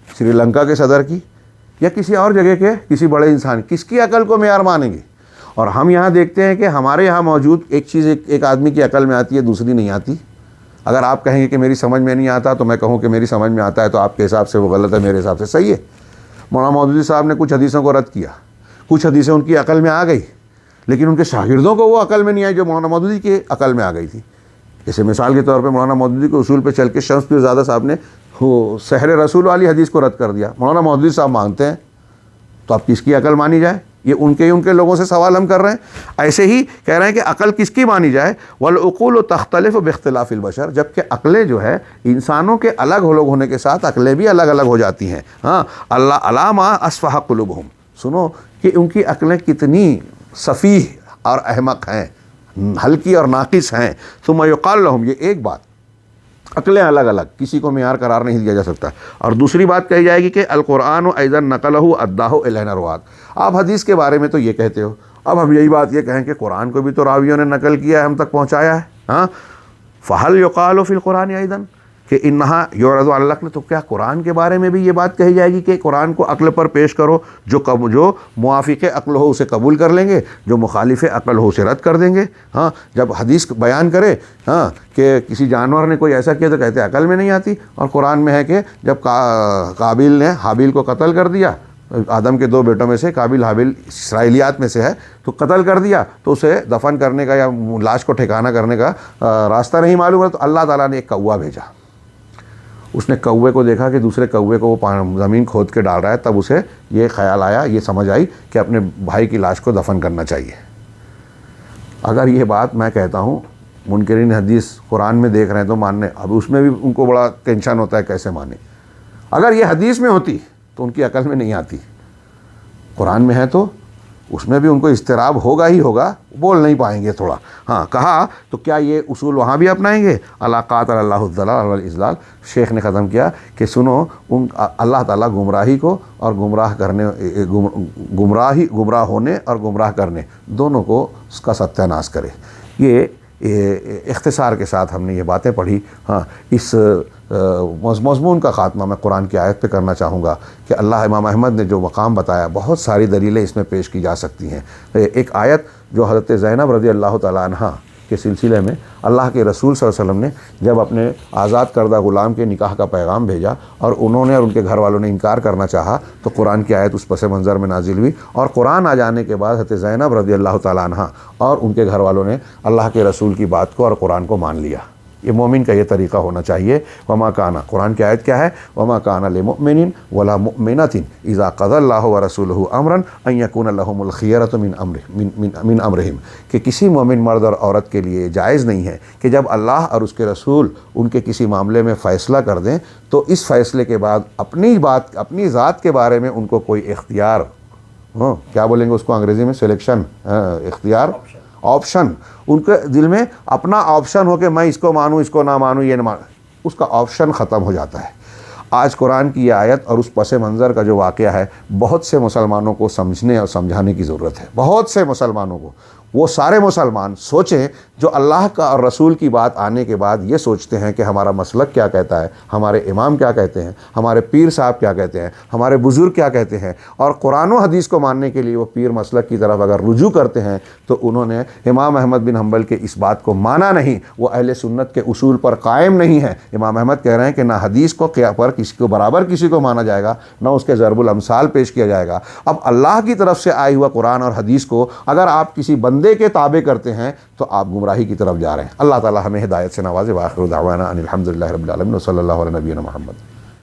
श्रीलंका के सदर की, या किसी और जगह के किसी बड़े इंसान, किसकी अकल को मेयार मानेंगे? और हम यहाँ देखते हैं कि हमारे यहाँ मौजूद एक चीज़ एक आदमी की अकल में आती है, दूसरी नहीं आती। अगर आप कहेंगे कि मेरी समझ में नहीं आता, तो मैं कहूँ कि मेरी समझ में आता है, तो आपके हिसाब से वो गलत है, मेरे हिसाब से सही है। मौलाना मौदूदी साहब ने कुछ हदीसों को रद्द किया, कुछ हदीसें उनकी अकल में आ गई, लेकिन उनके शागिर्दों को वो अकल में नहीं आई जो मौलाना मौदूदी की अकल में आ गई थी। जैसे मिसाल के तौर पर मौलाना मौदूदी के उसूल पर चल के शम्स पीरज़ादा साहब ने वो सहरे रसूल वाली हदीस को रद्द कर दिया। मौलाना मौदूदी साहब मानते हैं, तो अब किसकी अकल मानी जाए? ये उनके लोगों से सवाल हम कर रहे हैं। ऐसे ही कह रहे हैं कि अकल किसकी मानी जाए? वल उक़ूल तख्तलिफ़ु बिख्तिलाफ़िल बशर, जबकि अकलें जो है इंसानों के अलग होने के साथ अकलें भी अलग अलग हो जाती हैं। हाँ, अल्लाह अलामा अस्फ़ह क़ुलूबुहुम, सुनो कि उनकी अकलें कितनी सफ़ीह और अहमक हैं, हल्की और नाक़िस हैं। सुम्मा युक़ाल लहुम, ये एक बात, अकलें अलग अलग, किसी को मेयार करार नहीं दिया जा सकता। और दूसरी बात कही जाएगी कि अल कुरान अयज़न नक़लहु अद्दाहु इलैना रुवात। आप हदीस के बारे में तो ये कहते हो, अब हम यही बात ये कहें कि कुरान को भी तो रावियों ने नकल किया है, हम तक पहुँचाया है। हाँ, फ़हल युक़ालु फ़िल कुरान अयज़न कि इन्नहा युरदु अलल अक़ल, तो क्या कुरान के बारे में भी ये बात कही जाएगी कि कुरान को अक़ल पर पेश करो, जो मुआफ़िक़ अक़ल हो उसे कबूल कर लेंगे, जो मुखालिफ़ अक़ल हो उसे रद्द कर देंगे। हाँ, जब हदीस बयान करे हाँ कि किसी जानवर ने कोई ऐसा किया तो कहते अक़ल में नहीं आती, और कुरान में है कि जब काबिल ने हाबिल को कत्ल कर दिया, आदम के 2 बेटों में से काबिल हाबिल इसराइलियात में से है, तो कत्ल कर दिया, तो उसे दफन करने का या लाश को ठिकाना करने का रास्ता नहीं मालूम है, तो अल्लाह ताला ने एक कौवा भेजा। उसने कौवे को देखा कि दूसरे कौवे को वो ज़मीन खोद के डाल रहा है, तब उसे ये ख्याल आया, ये समझ आई कि अपने भाई की लाश को दफन करना चाहिए। अगर ये बात मैं कहता हूँ, मुनकरीन हदीस कुरान में देख रहे हैं तो मानने, अब उसमें भी उनको बड़ा टेंशन होता है कैसे माने। अगर ये हदीस में होती तो उनकी अकल में नहीं आती, कुरान में है तो उसमें भी उनको इस्तिराब होगा ही होगा, बोल नहीं पाएंगे थोड़ा। हाँ, कहा तो क्या ये उसूल वहाँ भी अपनाएंगे? अला क़ातल अल्लाहु ज़लाल वल इज़लाल। शेख ने ख़त्म किया कि सुनो, अल्लाह ताला गुमराही को और गुमराह होने और गुमराह करने दोनों को उसका सत्यानाश करे। ये इख्तिसार के साथ हमने ये बातें पढ़ी। हाँ, इस मज़मून का ख़ात्मा मैं कुरान की आयत पे करना चाहूँगा कि अल्लाह इमाम अहमद ने जो मकाम बताया, बहुत सारी दलीलें इसमें पेश की जा सकती हैं। एक आयत जो हज़रत ज़ैनब रज़ी अल्लाह तआला अन्हा के सिलसिले में अल्लाह के रसूल सल्लल्लाहु अलैहि वसल्लम ने जब अपने आज़ाद करदा ग़ुलाम के निकाह का पैगाम भेजा और उन्होंने और उनके घर वालों ने इनकार करना चाहा, तो कुरान की आयत उस पस मंज़र में नाजिल हुई, और कुरान आ जाने के बाद हज़रत ज़ैनब रज़ी अल्लाह तआला अन्हा और उनके घर वालों ने अल्लाह के रसूल की बात को और कुरान को मान लिया। ये मोमिन का ये तरीक़ा होना चाहिए। वमा काना, कुरान की आयत क्या है? वमा काना लिमुमिनिन वला मुमिनतिन इज़ा क़ज़ल्लाहु व रसूलुहु अमरन अन यकून लहुमुल खियरतु मिन अमरिहिम, कि किसी मोमिन मर्द और औरत के लिए जायज़ नहीं है कि जब अल्लाह और उसके रसूल उनके किसी मामले में फ़ैसला कर दें तो इस फ़ैसले के बाद अपनी ज़ात के बारे में उनको कोई इख्तियार, क्या बोलेंगे उसको अंग्रेज़ी में, सिलेक्शन, इख्तियार, ऑप्शन, उनके दिल में अपना ऑप्शन हो कि मैं इसको मानूँ इसको ना मानूँ, ये ना मानूँ, उसका ऑप्शन ख़त्म हो जाता है। आज कुरान की ये आयत और उस पस मंज़र का जो वाक़या है, बहुत से मुसलमानों को समझने और समझाने की ज़रूरत है। बहुत से मुसलमानों को, वो सारे मुसलमान सोचें जो अल्लाह का और रसूल की बात आने के बाद ये सोचते हैं कि हमारा मसलक क्या कहता है, हमारे इमाम क्या कहते हैं, हमारे पीर साहब क्या कहते हैं, हमारे बुज़ुर्ग क्या कहते हैं, और कुरान व हदीस को मानने के लिए वो पीर मसलक की तरफ अगर रुजू करते हैं तो उन्होंने इमाम अहमद बिन हम्बल के इस बात को माना नहीं, वो अहले सुन्नत के उसूल पर कायम नहीं है। इमाम अहमद कह रहे हैं कि ना हदीस को क्या पर किसी को बराबर किसी को माना जाएगा, ना उसके ज़रबुल अमसाल पेश किया जाएगा। अब अल्लाह की तरफ से आए हुआ कुरान और हदीस को अगर आप किसी बंदे के ताबे करते हैं तो आप गुमराही की तरफ जा रहे हैं। अल्लाह ताला हमें हिदायत से नवाज़े। व आखिरु दावाना अनिल हम्दुलिल्लाहि रब्बिल आलमीन व सल्लल्लाहु अला नबिय्यिना मुहम्मद।